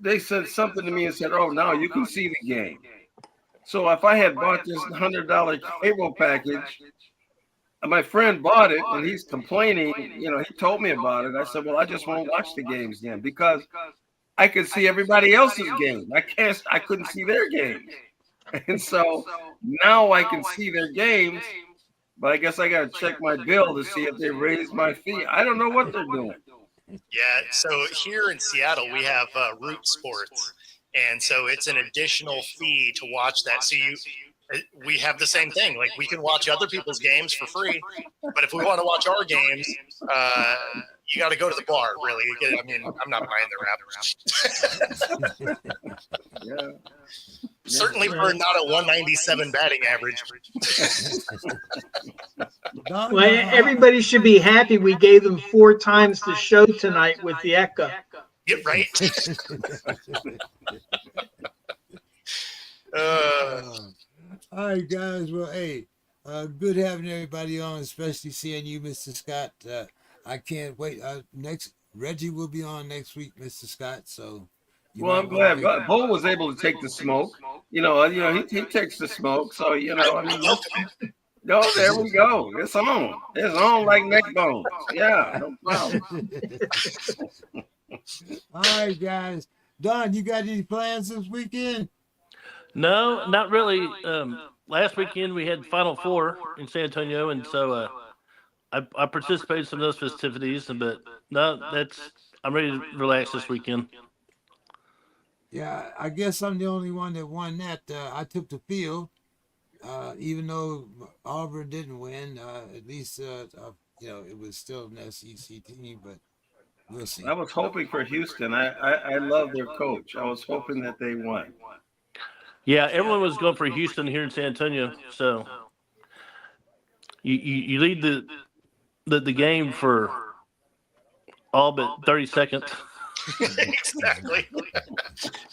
they said something to me and said, "Oh, now you can see the game." So if I had bought this $100 cable package, my friend bought it and he's complaining. He told me about it. I said, "Well, I just won't watch the games then because I could see everybody else's game. I couldn't see their games." And so now I can see their games, but I guess I got to check my bill to see if they raised my fee. I don't know what they're doing. Yeah, so here in Seattle, we have Root Sports, and so it's an additional fee to watch that. So we have the same thing. Like, we can watch other people's games for free, but if we want to watch our games, you got to go to the bar, really. I'm not buying their app. Yeah. Certainly for not a 197 batting average. Well, everybody should be happy we gave them 4 times the show tonight with the Echo. Yeah, right? All right, guys. Well, hey, good having everybody on, especially seeing you, Mr. Scott. I can't wait. Next, Reggie will be on next week, Mr. Scott. So, I'm glad. Bo was able to take the smoke. He takes the smoke. So, no, there we go. It's on. It's on like neck bones. Yeah, no problem. All right, guys. Don, you got any plans this weekend? No, not really. Last weekend we had Final Four in San Antonio, and so I participated in some of those festivities. But no, I'm ready to relax this weekend. Yeah, I guess I'm the only one that won that. I took the field, even though Auburn didn't win. At least it was still an SEC team, but we'll see. I was hoping for Houston. I love their coach. I was hoping that they won. Yeah, everyone was going for Houston here in San Antonio. So you lead the game for all but 30 seconds. Exactly.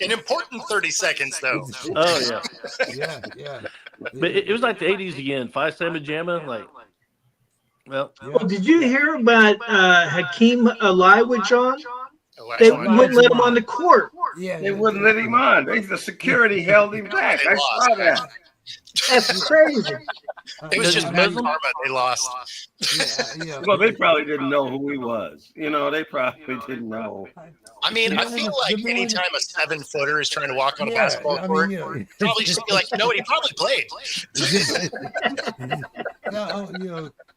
An important 30 seconds, though. Oh, yeah. Yeah. But it was like the 80s again. 5-7 Jamma. Well, did you hear about Hakeem Olajuwon? They wouldn't let him on the court. Yeah, they wouldn't let him on. The security held him back. I saw that. That's crazy. It was just bad karma. They lost. Yeah. Well, they probably didn't know who he was. They probably didn't know. I feel like anytime a 7-footer is trying to walk on a basketball court, probably should be like, he probably played.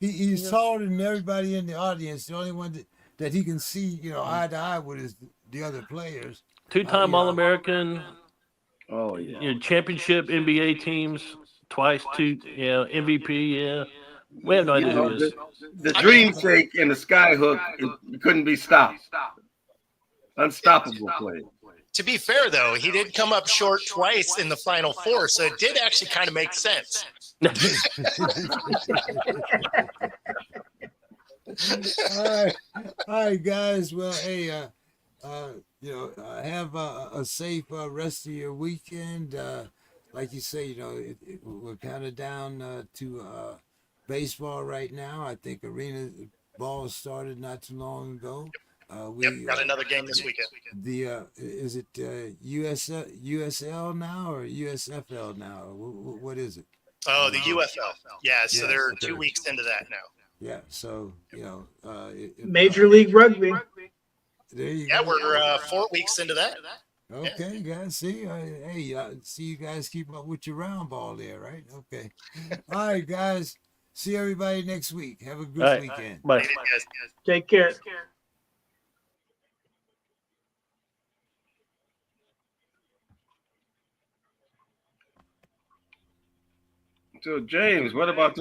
He's taller than everybody in the audience. The only one that he can see, eye to eye with is the other players. 2-time All-American. Oh yeah. Championship NBA teams twice. MVP. Yeah. We have no idea who it is. The dream shake and the sky hook, it couldn't be stopped. Unstoppable play. To be fair, though, he did come up short twice in the Final Four, so it did actually kind of make sense. All right, guys. Well, hey, have a safe rest of your weekend. Like you say, we're kind of down to baseball right now. I think arena ball started not too long ago. We got another game this weekend. Is it USL now or USFL now? What is it? Oh, the UFL. Yeah, so they're 2 weeks into that now. Yeah, so Major League Rugby. There you go. Yeah, we're 4 weeks into that. Okay, guys. See, see you guys keep up with your round ball there, right? Okay. All right, guys. See everybody next week. Have a good weekend. Bye. Take care. So James, what about this